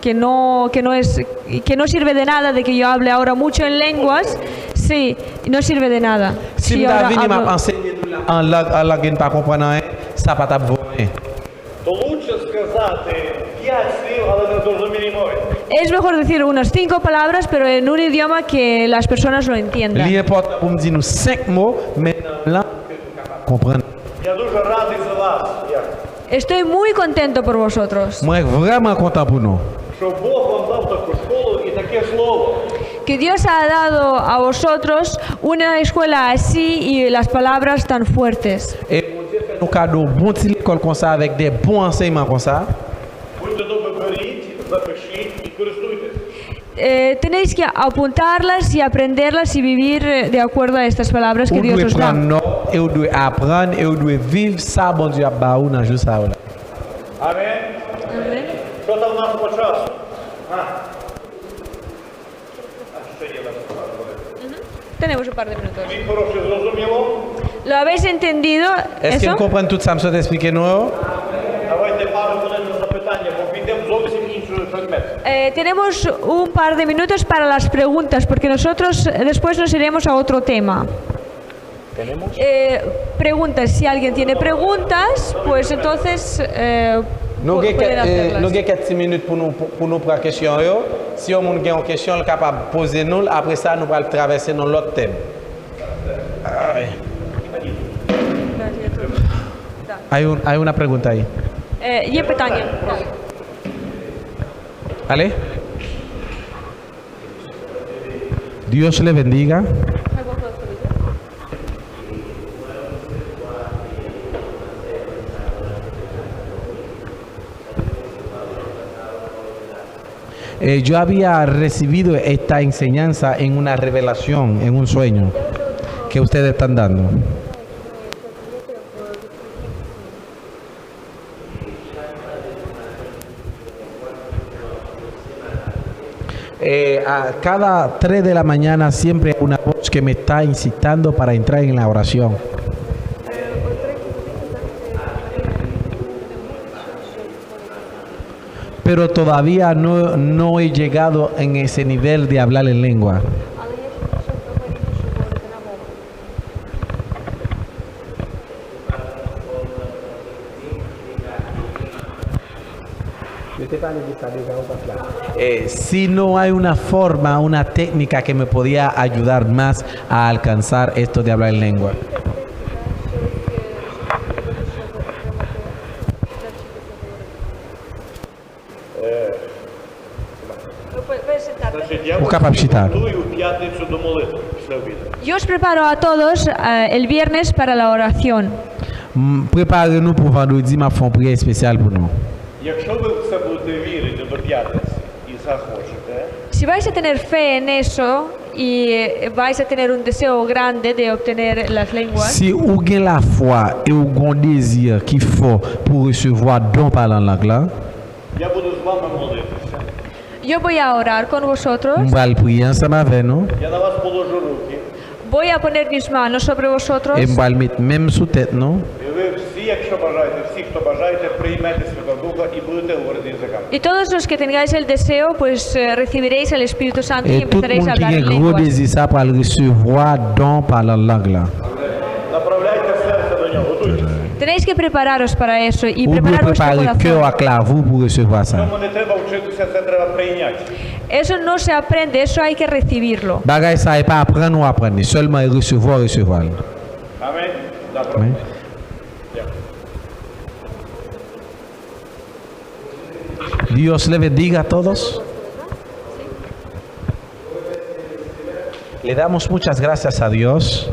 que no sirve de nada de que yo hable ahora mucho en lenguas, sí, no sirve de nada. Si yo ahora David m'a hablo- enseigné en langue pas comprendre rien, ça pas t'a voir. То лучше сказати 5 слів, але не зрозумілій мові. Es mejor decir unas 5 palabras, pero en un idioma que las personas lo entiendan. L'important pour me dire nous 5 mots, mais dans langue que nous capable comprendre. Я дуже радий за вас, Estoy muy contento por vosotros. Moi vraiment content pour nous. що Бог вам dado таку школу і таке слово. Que Dios ha dado a vosotros una escuela así y las palabras tan fuertes. Et mon Dieu fait nous cadeau bon petit école comme ça avec des bons enseignements comme ça. Будьте добре, беріть, запишіть і користуйтесь. Tenéis que apuntarlas y aprenderlas y vivir de acuerdo a estas palabras que On Dios doit os prendre da. note et on doit apprendre et on doit vivre ça bon Dieu a baou dans jour ça là. Амінь. Що там у нас по часу? Ще є на Tenemos un par de minutos. Мій хороший, зрозуміло? ¿Lo habéis entendido? Est-ce que ¿Eso? vous comprenez tout ça, me expliquer nous? Давайте пару хвилин на запитання, бо підемо зовсім інший предмет. Tenemos un par de minutos para las preguntas, porque nosotros después nos iremos a otro tema. Preguntas, si alguien tiene preguntas, pues entonces Nous pueden hacerlas. avons 4 minutes pour nous prendre question. Si on a une question, on est capable de poser nous. Après ça, nous allons traverser dans l'autre thème. Gracias. Hay una pregunta ahí. Є питання. ¿Vale? Dios le bendiga. Yo había recibido esta enseñanza en una revelación, en un sueño que ustedes están dando. A cada 3 de la mañana siempre hay una voz que me está incitando para entrar en la oración. Pero todavía no he llegado en ese nivel de hablar en lengua. Si no hay una forma, una técnica que me podía ayudar más a alcanzar esto de hablar en lengua. Значить, я Пока вас почитаю. готую в п'ятницю до молитви після обіду. Yo os preparo a todos el viernes para la oración. Préparez-nous pour vendredi, ma font prière spéciale pour nous. Якщо ви в це будете вірити до п'ятниці і захочете, Si vais a tener fe en eso y vais a tener un deseo grande de obtener las lenguas, Si vous avez la foi et vous avez un désir qu'il faut pour recevoir don par la langue là, я буду з вами молитися. yo voy a orar con vosotros, on va prier ensemble avec nous Я на вас положу руки, voy a poner mis manos sobre vosotros et on va le mettre même sous tête nous. і ви всі, якщо бажаєте, всі, хто бажаєте, приймете Святого Духа і будете говорити язиками. y todos los que tengáis el deseo, pues recibiréis el Espíritu Santo y Et tout le empezaréis a monde qui a hablar en un gros lenguas. désir ça pour le recevoir don par la langue là. Направляйте серце до нього, готуйтесь. Tenéis que prepararos para eso y Vous devez preparar vuestro préparer le cœur corazón. à claveau pour recevoir ça. Тому не треба вчитися, це треба прийняти. Eso no se aprende, eso hay que recibirlo. Bagay ça n'est pas apprendre ou apprendre, seulement recevoir. Амінь. Добре. Amén. Dios le bendiga a todos. Le damos muchas gracias a Dios.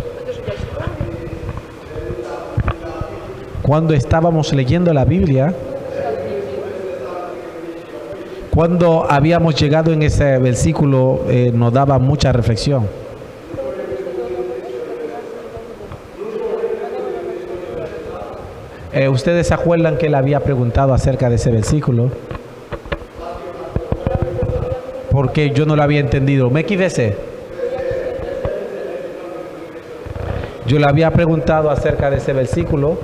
Cuando estábamos leyendo la Biblia, cuando habíamos llegado en ese versículo, nos daba mucha reflexión. ¿Ustedes se acuerdan que él había preguntado acerca de ese versículo? Porque yo no lo había entendido. ¿Me equivoqué? Yo le había preguntado acerca de ese versículo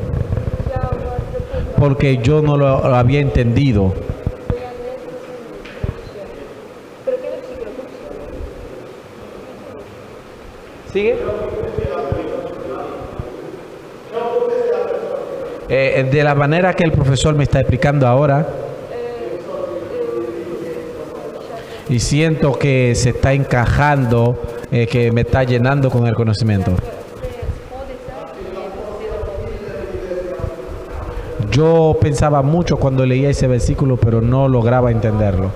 porque yo no lo había entendido. ¿Sigue? De la manera que el profesor me está explicando ahora, y siento que se está encajando, que me está llenando con el conocimiento. Yo pensaba mucho cuando leía ese versículo, pero no lograba entenderlo.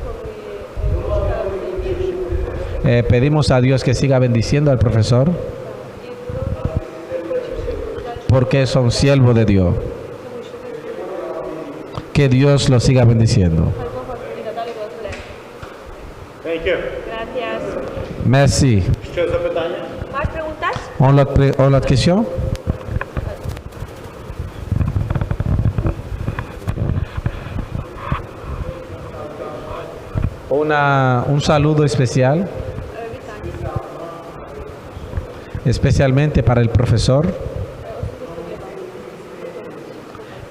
Pedimos a Dios que siga bendiciendo al profesor, porque son siervos de Dios. Que Dios lo siga bendiciendo. Thank you. Gracias. Merci. Ще запитання? ¿Más preguntas? On l'autre question? Un saludo especial, especialmente para el profesor.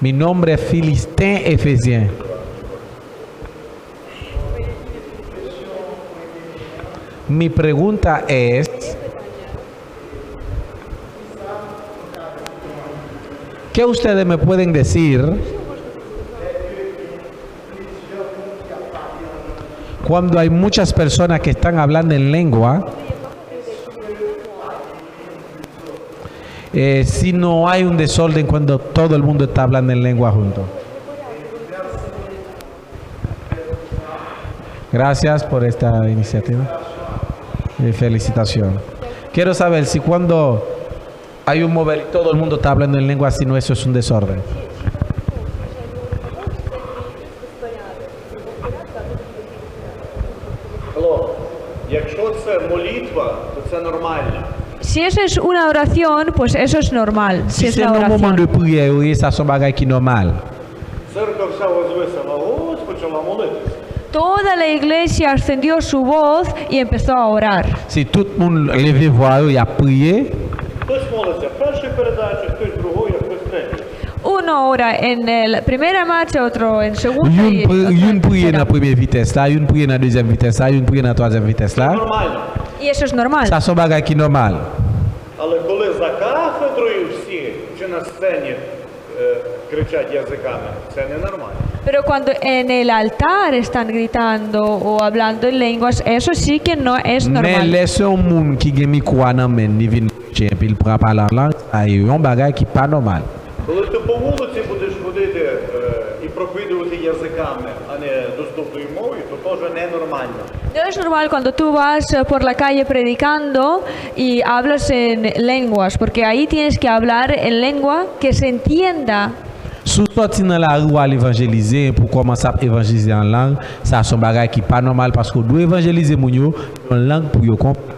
Mi nombre es Philistin Ephésien. Mi pregunta es, ¿qué ustedes me pueden decir cuando hay muchas personas que están hablando en lengua si no hay un desorden cuando todo el mundo está hablando en lengua junto. Gracias por esta iniciativa. Felicitación. Quiero saber si cuando hay un mover y todo el mundo está hablando en lengua, si no, eso es un desorden. Алло, якщо це молитва, то це нормально. Si eso es una oración, pues eso es normal. Si Si es c'est la un moment oración. de prière, oui, ça c'est bagage qui est normal. Церква вся возвисла на голос, почала молитися. Toda la iglesia ascendió su voz y empezó a orar. Si tout le monde lève voix et a prié, Хтось молиться в першій передачі, хтось другої, а хтось третій. Uno ora en la primera marcha, otro en segunda. y otro une en prière dans tercera. la première vitesse là, une prière dans la deuxième vitesse là, une prière dans la troisième vitesse là. Нормально. Y eso es normal. Ça c'est bagage qui est normal. Але коли за кафедрою всі чи на сцені кричать язиками, це ненормально. Pero cuando en el altar están gritando o hablando en lenguas, eso sí que no es Mais normal. laissez un monde qui a micro dans main, ni vient puis il prend pas la langue, ça est un bagage qui est pas normal. Коли ти по вулиці будеш ходити і проповідувати язиками, а не доступною мовою, то теж ненормально. No es normal cuando tú vas por la calle predicando y hablas en lenguas, porque ahí tienes que hablar en lengua que se entienda. Sous sorti dans la rue à l'évangéliser pour commencer à évangéliser en langue, ça c'est un bagage qui est pas normal parce que doit évangéliser mon yo en langue pour yo comprendre.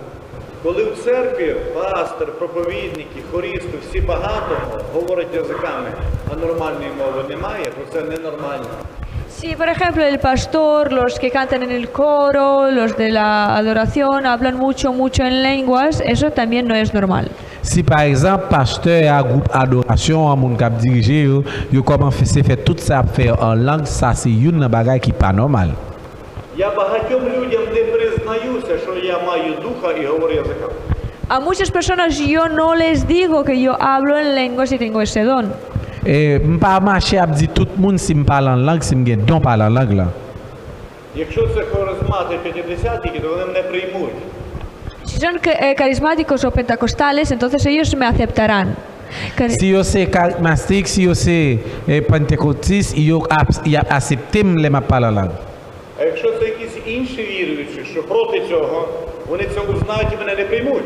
Коли в церкві пастор, проповідники, хористи, всі багато говорять язиками, а нормальної мови немає, то це ненормально. Si, por ejemplo, el pastor, los que cantan en el coro, los de la adoración, hablan mucho en lenguas, eso también no es normal. Si par exemple pasteur a groupe adoration à mon cap dirigé yo commence à faire tout ça faire en langue, ça c'est une bagage qui est pas normal. Я багатьом людям не признаюся, що я маю духа і говорю язиками. A muchas personas yo no les digo que yo hablo en lenguas y tengo ese don. M'pas marcher à dire tout le monde si me parle en langue, si me gen don parler en langue là. Якщо це харизмати п'ятидесятники, то вони мене приймуть. Si son carismáticos o pentecostales, entonces ellos me aceptarán. Si yo c'est charismatique, si yo c'est pentecôtiste, yo accepter me ma parler en langue. А якщо це якісь інші віруючі, що проти цього, вони це узнають і мене не приймуть.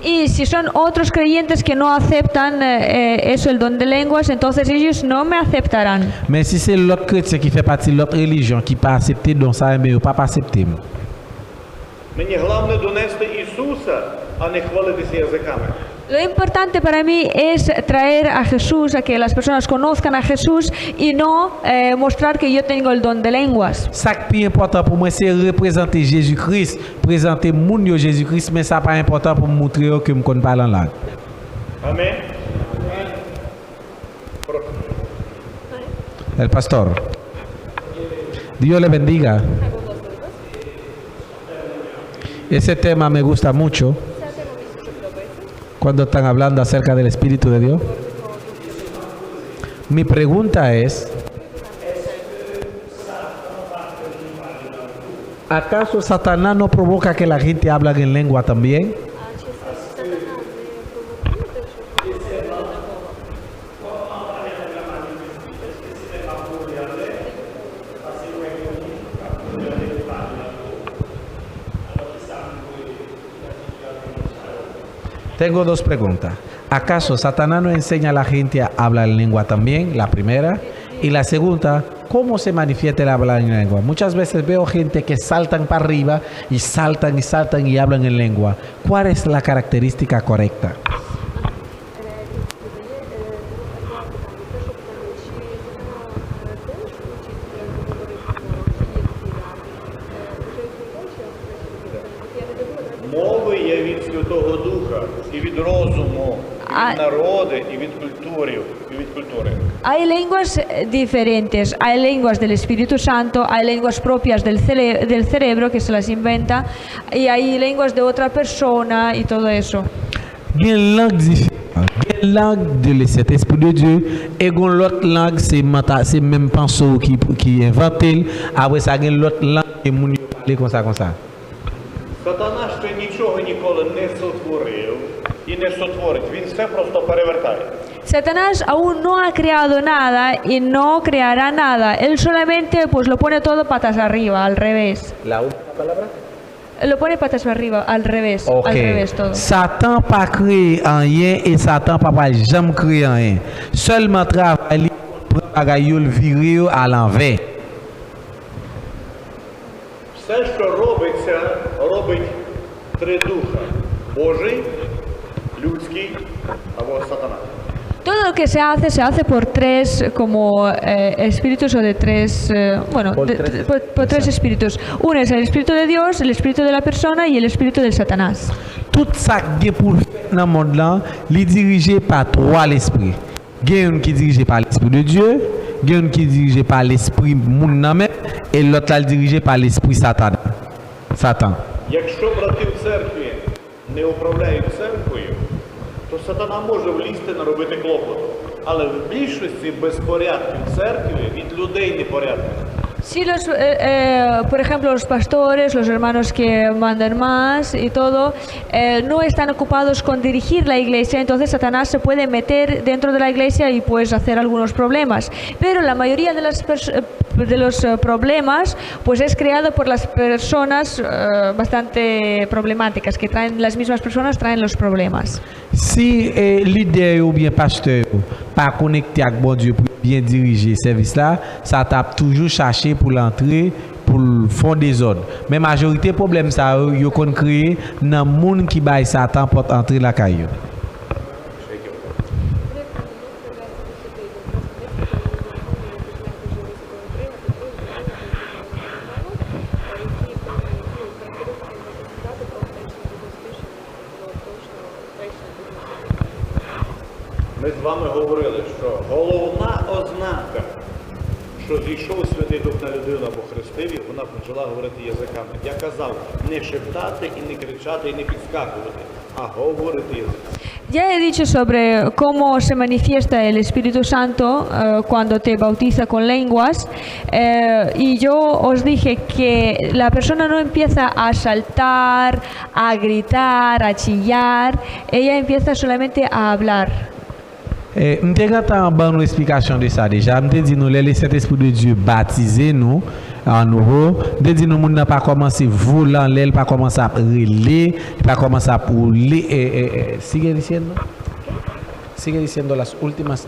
Y si son otros creyentes que no aceptan eso, el don de lenguas, entonces ellos no me aceptarán. Mais si c'est l'autre chrétien qui fait partie de l'autre religion qui pas accepter donc ça mais pas accepter. Мені головне донести Ісуса, а не хвалитися язиками. Lo importante para mí es traer a Jesús, a que las personas conozcan a Jesús y no mostrar que yo tengo el don de lenguas. Ça qui est important pour moi c'est représenter Jésus-Christ, présenter moun yo Jésus-Christ, mais ça pas important pour me montrer que me connais pas en langue. Амінь. El pastor. Dios le bendiga. Ese tema me gusta mucho. Cuando están hablando acerca del Espíritu de Dios. Mi pregunta es, ¿acaso Satanás no provoca que la gente hable en lengua también? Tengo dos preguntas. ¿Acaso Satanás no enseña a la gente a hablar en lengua también? La primera. Y la segunda, ¿cómo se manifiesta el hablar en lengua? Muchas veces veo gente que saltan para arriba y saltan y hablan en lengua. ¿Cuál es la característica correcta? Мови є від Святого Духа, і від розуму, і від народу, і від культури, і від культури. Hay lenguas diferentes, hay lenguas del Espíritu Santo, hay lenguas propias del cerebro que se las inventa y hay lenguas de otra persona y todo eso. Il y a une langue différente. Il y a une langue de cet esprit de Dieu et l'autre langue c'est même penseur qui invente. Après ça il y a l'autre langue et moun parler comme ça. Сатана ще нічого ніколи не сотворив, і не сотворить. Він все просто перевертає. Satanás aún no ha creado nada y no creará nada. Él solamente pues lo pone todo patas arriba, al revés. La última palabra? Lo pone patas arriba, al revés, Ok. al revés todo. Satan pas créé rien et Satan pas jamais créé rien. Seulement travail pour bagayul virer à l'envers. Все, що робиться, робить три духа. Божий, людський або сатана. Todo lo que se hace por tres como espíritus o de tres, bueno, Por tres. por tres espíritus. Uno es el espíritu de Dios, el espíritu de la persona y el espíritu del Satanás. Tout ça qui est pour faire dans le monde là, il est dirigé par trois esprits. Il y a un qui est dirigé par l'esprit de Dieu, il y a un qui est dirigé par l'esprit moun nan men, et l'autre là est dirigé par l'esprit Satan. Satan. Якщо брати в церкві не управляють церквою, то сатана може влізти, наробити клопоту. Але в більшості безпорядків в церкві від людей непорядних. Sí, por ejemplo, los pastores, los hermanos que mandan más y todo, no están ocupados con dirigir la iglesia, entonces Satanás se puede meter dentro de la iglesia y pues hacer algunos problemas. Pero la mayoría de los problemas pues es creado por las personas bastante problemáticas, que traen las mismas personas, traen los problemas. Si leader ou bien pasteur pas connecté avec bon Dieu pour bien diriger service là, ça tape toujours chercher pour l'entrer pour faire des ordres. Mais majorité problème ça yo kon créer dans monde qui bail Satan pour entrer la caillou. Ми з вами говорили, що головна ознака, що зійшов Святий Дух на людину або хрестив, вона почала говорити язиками. Я казав, не шептати і не кричати, і не підскакувати, а говорити язиками. Ya he dicho sobre cómo se manifiesta el Espíritu Santo cuando te bautiza con lenguas y yo os dije que la persona no empieza a saltar, a gritar, a chillar, ella empieza solamente a hablar. Nous avons une explication de ça déjà. Nous avons dit nous le Saint-Esprit de Dieu baptisé nous en nouveau. Nous avons dit nous n'a pas commencé volant, il pas commencé à relayer, pas commencé à rouler. Sigue diciendo las últimas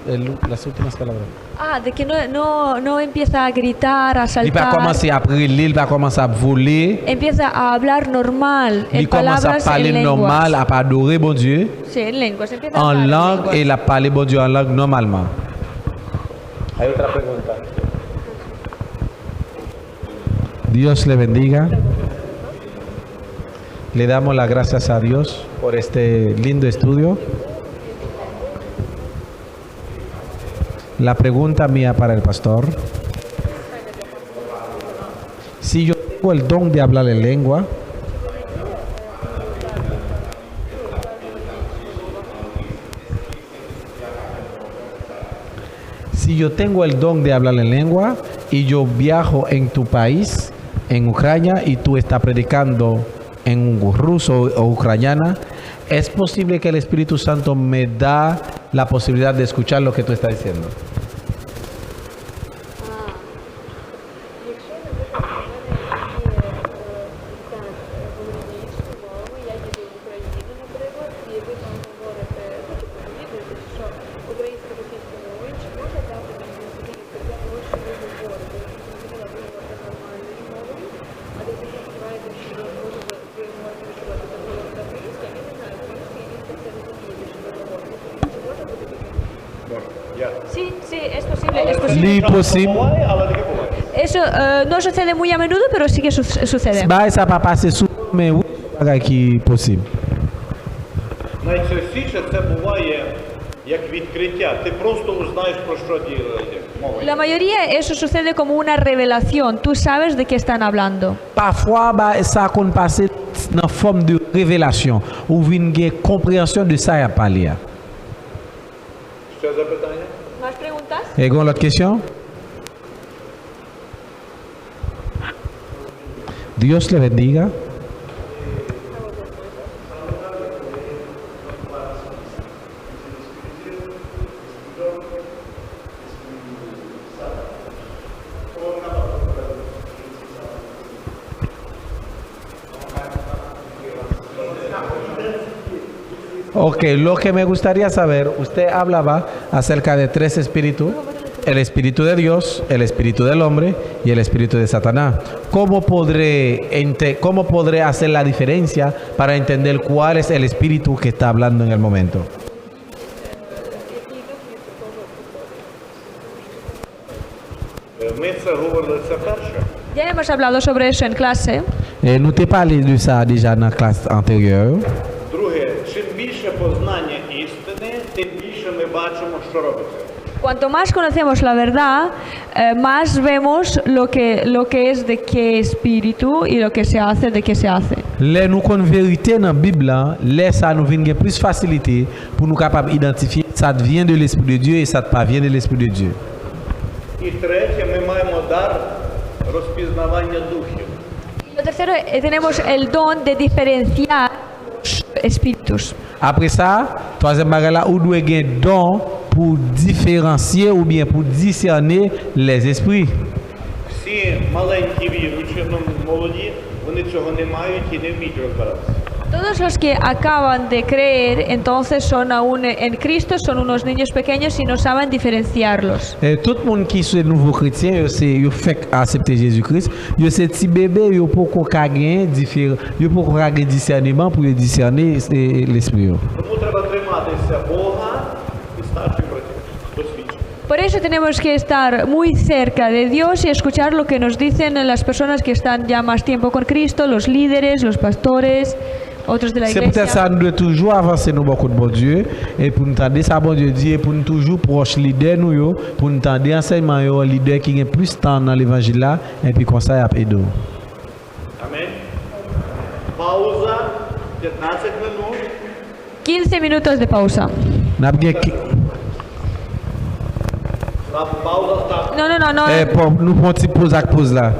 palabras. Ah, de que no empieza a gritar, a Il pas saltar, commencé à relayer, il pas commencé à voler. empieza a hablar normal, en Il commence à palabras, en parler lenguas. normal, à adorer bon Dieu Sí, en lenguas, empieza a en hablar en langue lenguas. et il a parlé bon Dieu en langue normalement. Hay otra pregunta. Dios le bendiga. Le damos las gracias a Dios por este lindo estudio. La pregunta mía para el pastor. Si yo tengo el don de hablar en lengua, si yo tengo el don de hablar en lengua y yo viajo en tu país, en Ucrania, y tú estás predicando en un ruso o ucraniana, ¿es posible que el Espíritu Santo me da la posibilidad de escuchar lo que tú estás diciendo? Sí, sí, es posible, es posible. Li possible. Буває, але таке буває. Eso no sucede muy a menudo, pero sí que sucede. Bah, ça va passer souvent, mais oui, c'est qui possible. Найчастіше це буває як відкриття. Ти просто узнаєш, про що йде мова. La mayoría eso sucede como una revelación. Tú sabes de qué están hablando. Parfois, bah, ça peut passer dans forme de révélation ou une compréhension de ça à parler. Ще запитання? ¿Más preguntas? Et une autre question? Dios le bendiga. Ok, lo que me gustaría saber, usted hablaba acerca de 3 espíritus, el espíritu de Dios, el espíritu del hombre y el espíritu de Satanás. ¿Cómo podré hacer la diferencia para entender cuál es el espíritu que está hablando en el momento? Ми це говорили, це перше. Ya hemos hablado sobre eso en clase. Nous t'ai parlé de ça déjà dans la classe antérieure. Друге, чим більше познання істини, тим більше ми бачимо, що робиться. Cuanto más conocemos la verdad, más vemos lo que es de qué espíritu y lo que se hace de qué se hace. Les nous connaissons vérité dans la Bible, les ça nous vient plus facilité pour nous capables d'identifier ça vient de l'Esprit de Dieu et ça pas vient de l'Esprit de Dieu. І третє, ми маємо дар розпізнавання духів. Lo tercero, tenemos el don de diferenciar los espíritus. Après ça, troisième bagage là, on doit gagner don pour différencier ou bien pour discerner les esprits. Всі маленькі віруючі, ну молоді, вони цього не мають і не вміють розбиратися. Todos los que acaban de creer, entonces son aún en Cristo, son unos niños pequeños y no saben diferenciarlos. Tout le monde qui est nouveau chrétien, il fait accepter Jésus-Christ, il c'est petit bébé, il peut gagner différent, il peut gagner discernement pour discerner l'esprit. Тому треба триматися Бога і старших братів, досвідчених. Por eso tenemos que estar muy cerca de Dios y escuchar lo que nos dicen las personas que están ya más tiempo con Cristo, los líderes, los pastores, otros de la C'est peut-être ça, iglesia. nous devons toujours avancer nous beaucoup de bon Dieu et pour nous entendre ça bon Dieu dit et pour nous toujours proche leader nous yo, pour nous entendre enseignement yo, leader qui est plus temps dans l'évangile là et puis comme ça y a aider. Амінь. Пауза, 15 минут. 15 minutos de pausa. N'a bien Пауза старт. No. nous prenons petit pause là.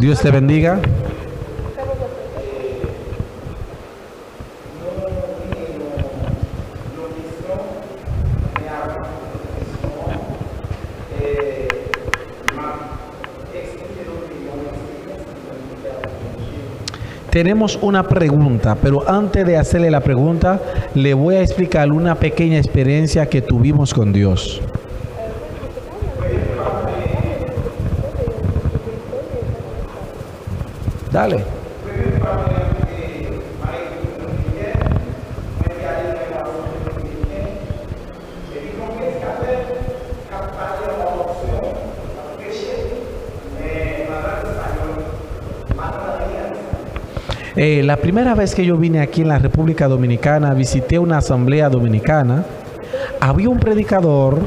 Dios te bendiga. Tenemos una pregunta, pero antes de hacerle la pregunta, le voy a explicar una pequeña experiencia que tuvimos con Dios. Dale. La primera vez que yo vine aquí en la República Dominicana, visité una asamblea dominicana, había un predicador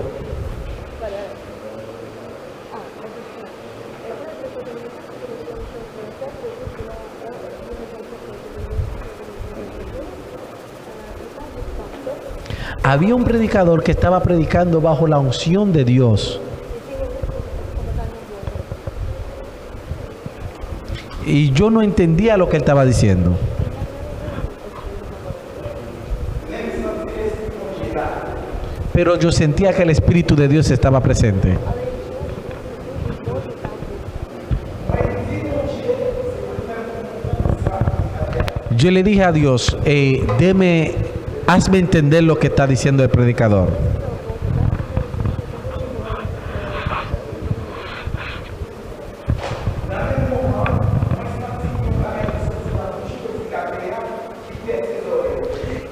que estaba predicando bajo la unción de Dios. Y yo no entendía lo que él estaba diciendo. Pero yo sentía que el Espíritu de Dios estaba presente. Yo le dije a Dios, hazme entender lo que está diciendo el predicador.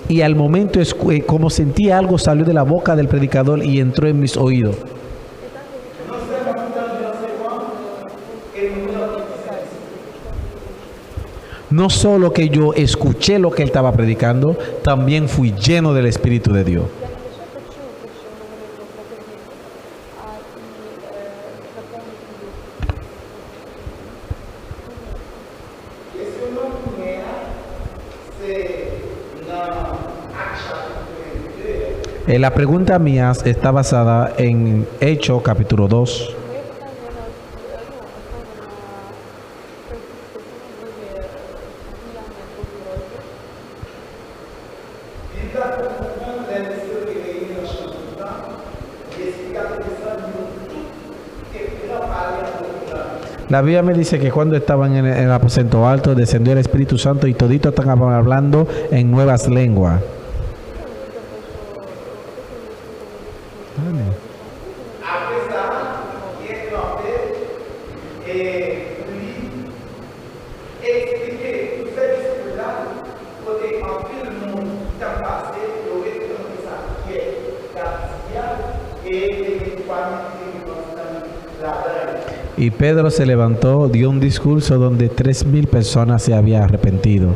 Y al momento, como sentí algo salió de la boca del predicador y entró en mis oídos. No solo que yo escuché lo que él estaba predicando, también fui lleno del Espíritu de Dios. La pregunta mía está basada en Hechos capítulo 2. La Biblia me dice que cuando estaban en el aposento alto, descendió el Espíritu Santo y toditos estaban hablando en nuevas lenguas. Y Pedro se levantó, dio un discurso donde 3.000 personas se habían arrepentido.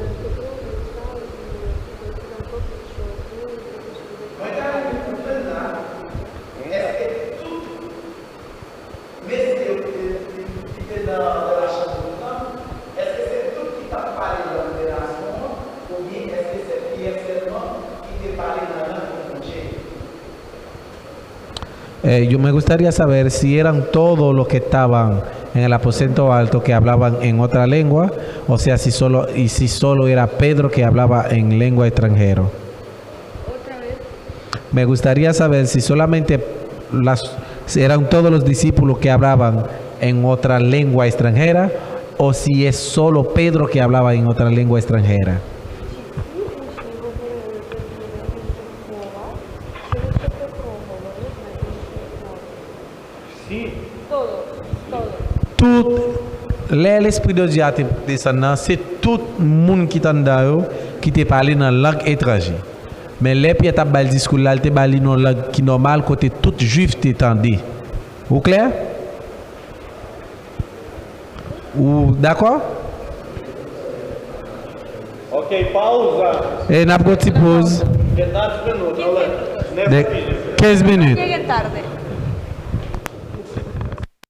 Yo me gustaría saber si eran todos los que estaban en el aposento alto que hablaban en otra lengua, o sea, si solo era Pedro que hablaba en lengua extranjera. Me gustaría saber si solamente si eran todos los discípulos que hablaban en otra lengua extranjera, o si es solo Pedro que hablaba en otra lengua extranjera. L'Esprit de Dieu a descendu, c'est tout le monde qui t'en qui te parle dans la langue étrangère. Mais les pieds t'a bal discours là, te parle dans la langue qui normale côté tout juif t'entendait. Vous clair? Ou d'accord? Ok, pausa. Et n'a pas de pause. 15 minutos, ale ne de 15 minutes. Lleguen tarde.